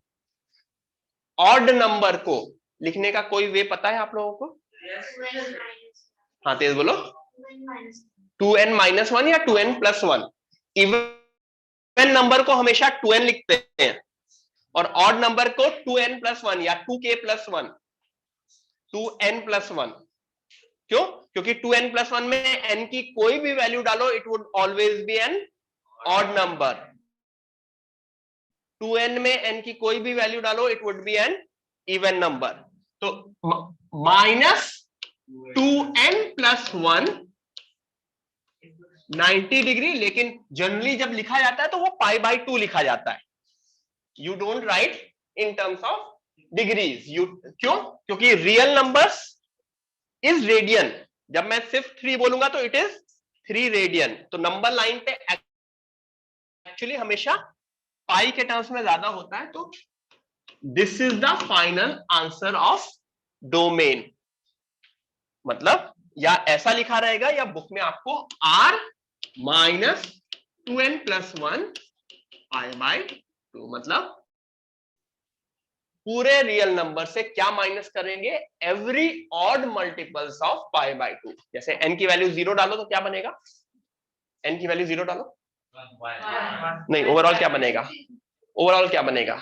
ऑड नंबर को लिखने का कोई वे पता है आप लोगों को? हाँ तेज बोलो। 2n माइनस 1 या 2n प्लस 1। इवन नंबर को हमेशा 2n लिखते हैं और ऑड नंबर को 2n प्लस 1 या 2k प्लस 1, 2n प्लस 1। क्यों? क्योंकि 2n प्लस 1 में n की कोई भी वैल्यू डालो, it would always be an odd number. 2n में n की कोई भी वैल्यू डालो, it would be an even number. तो माइनस 2n प्लस 1 90 डिग्री, लेकिन जनरली जब लिखा जाता है तो वो पाई बाई 2 लिखा जाता है। You don't write in terms of degrees. You क्यों? क्योंकि रियल नंबर्स इज रेडियन। जब मैं सिर्फ 3 बोलूंगा तो इट इज 3 रेडियन। तो नंबर लाइन पे एक्चुअली हमेशा पाई के टर्म्स में ज्यादा होता है। तो this is the final answer of domain. मतलब या ऐसा लिखा रहेगा या बुक में आपको r minus 2n plus 1 pi by 2, मतलब पूरे रियल नंबर से क्या माइनस करेंगे? Every odd multiples of pi by 2। जैसे n की वैल्यू 0 डालो तो क्या बनेगा? n की वैल्यू 0 डालो, नहीं, ओवरऑल क्या बनेगा? ओवरऑल क्या बनेगा?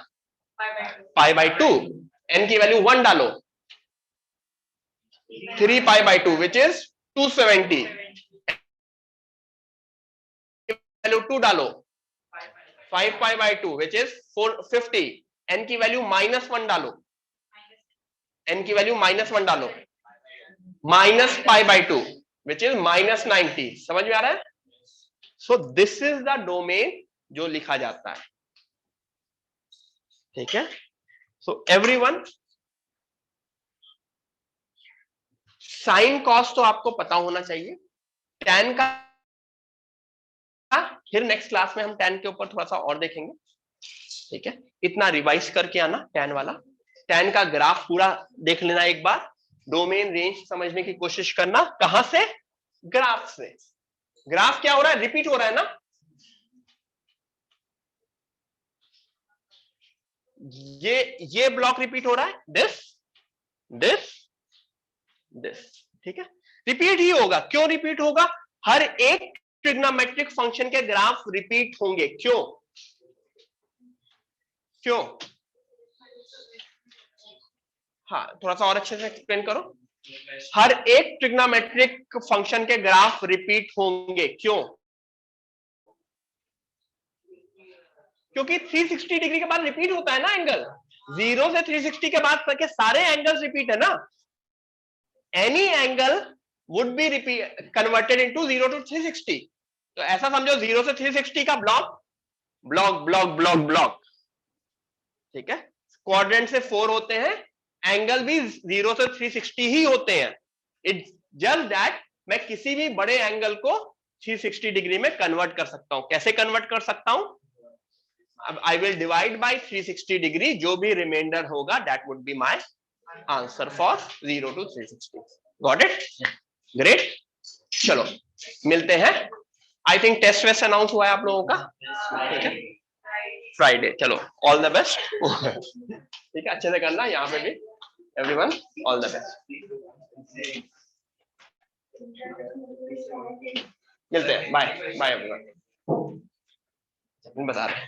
Pi by 2। n की वैल्यू 1 डालो, 3 pi by 2 which is 270। Value 2 डालो, 5 pi by 2 which is 450। n की वैल्यू माइनस 1 डालो, n की वैल्यू माइनस 1 डालो, minus pi by 2 which is minus 90। समझ में आ रहा है? So this is the domain जो लिखा जाता है, ठीक है? सो एवरीवन, साइन कॉस तो आपको पता होना चाहिए। tan का फिर नेक्स्ट क्लास में हम tan के ऊपर थोड़ा सा और देखेंगे, ठीक है। इतना रिवाइज करके आना tan वाला, tan का ग्राफ पूरा देख लेना एक बार, डोमेन रेंज समझने की कोशिश करना। कहां से? ग्राफ से। ग्राफ क्या हो रहा है? रिपीट हो रहा है ना, ये ब्लॉक रिपीट हो रहा है, दिस दिस दिस, ठीक है। रिपीट ही होगा। क्यों रिपीट होगा? हर एक ट्रिग्नोमेट्रिक फंक्शन के ग्राफ रिपीट होंगे। क्यों? क्यों? हाँ, थोड़ा सा और अच्छे से एक्सप्लेन करो। हर एक ट्रिग्नोमेट्रिक फंक्शन के ग्राफ रिपीट होंगे। क्यों? क्योंकि 360 डिग्री के बाद रिपीट होता है ना एंगल। 0 से 360 के बाद के सारे एंगल्स रिपीट है ना। Any angle would be repeat converted into 0 to 360। तो ऐसा समझो 0 से 360 का block block block block block, ठीक है। क्वाड्रेंट से 4 होते हैं, एंगल भी 0 से 360 ही होते हैं। इट्स जस्ट दैट मैं किसी भी बड़े एंगल को 360 डिग्री में कन्वर्ट कर सकता हूं। कैसे कन्वर्ट कर सकता हूं? अब I will divide by 360 degree, जो भी रिमाइंडर होगा that would be my answer for 0 to 360। Got it? Great. चलो मिलते हैं। I think test west announce हुआ है आप लोगों का, ठीक है, फ्राइडे। चलो ऑल द बेस्ट। ठीक है, अच्छे से करना यहाँ पे भी। Everyone all the best. मिलते हैं। Bye bye everyone. बता रहे हैं।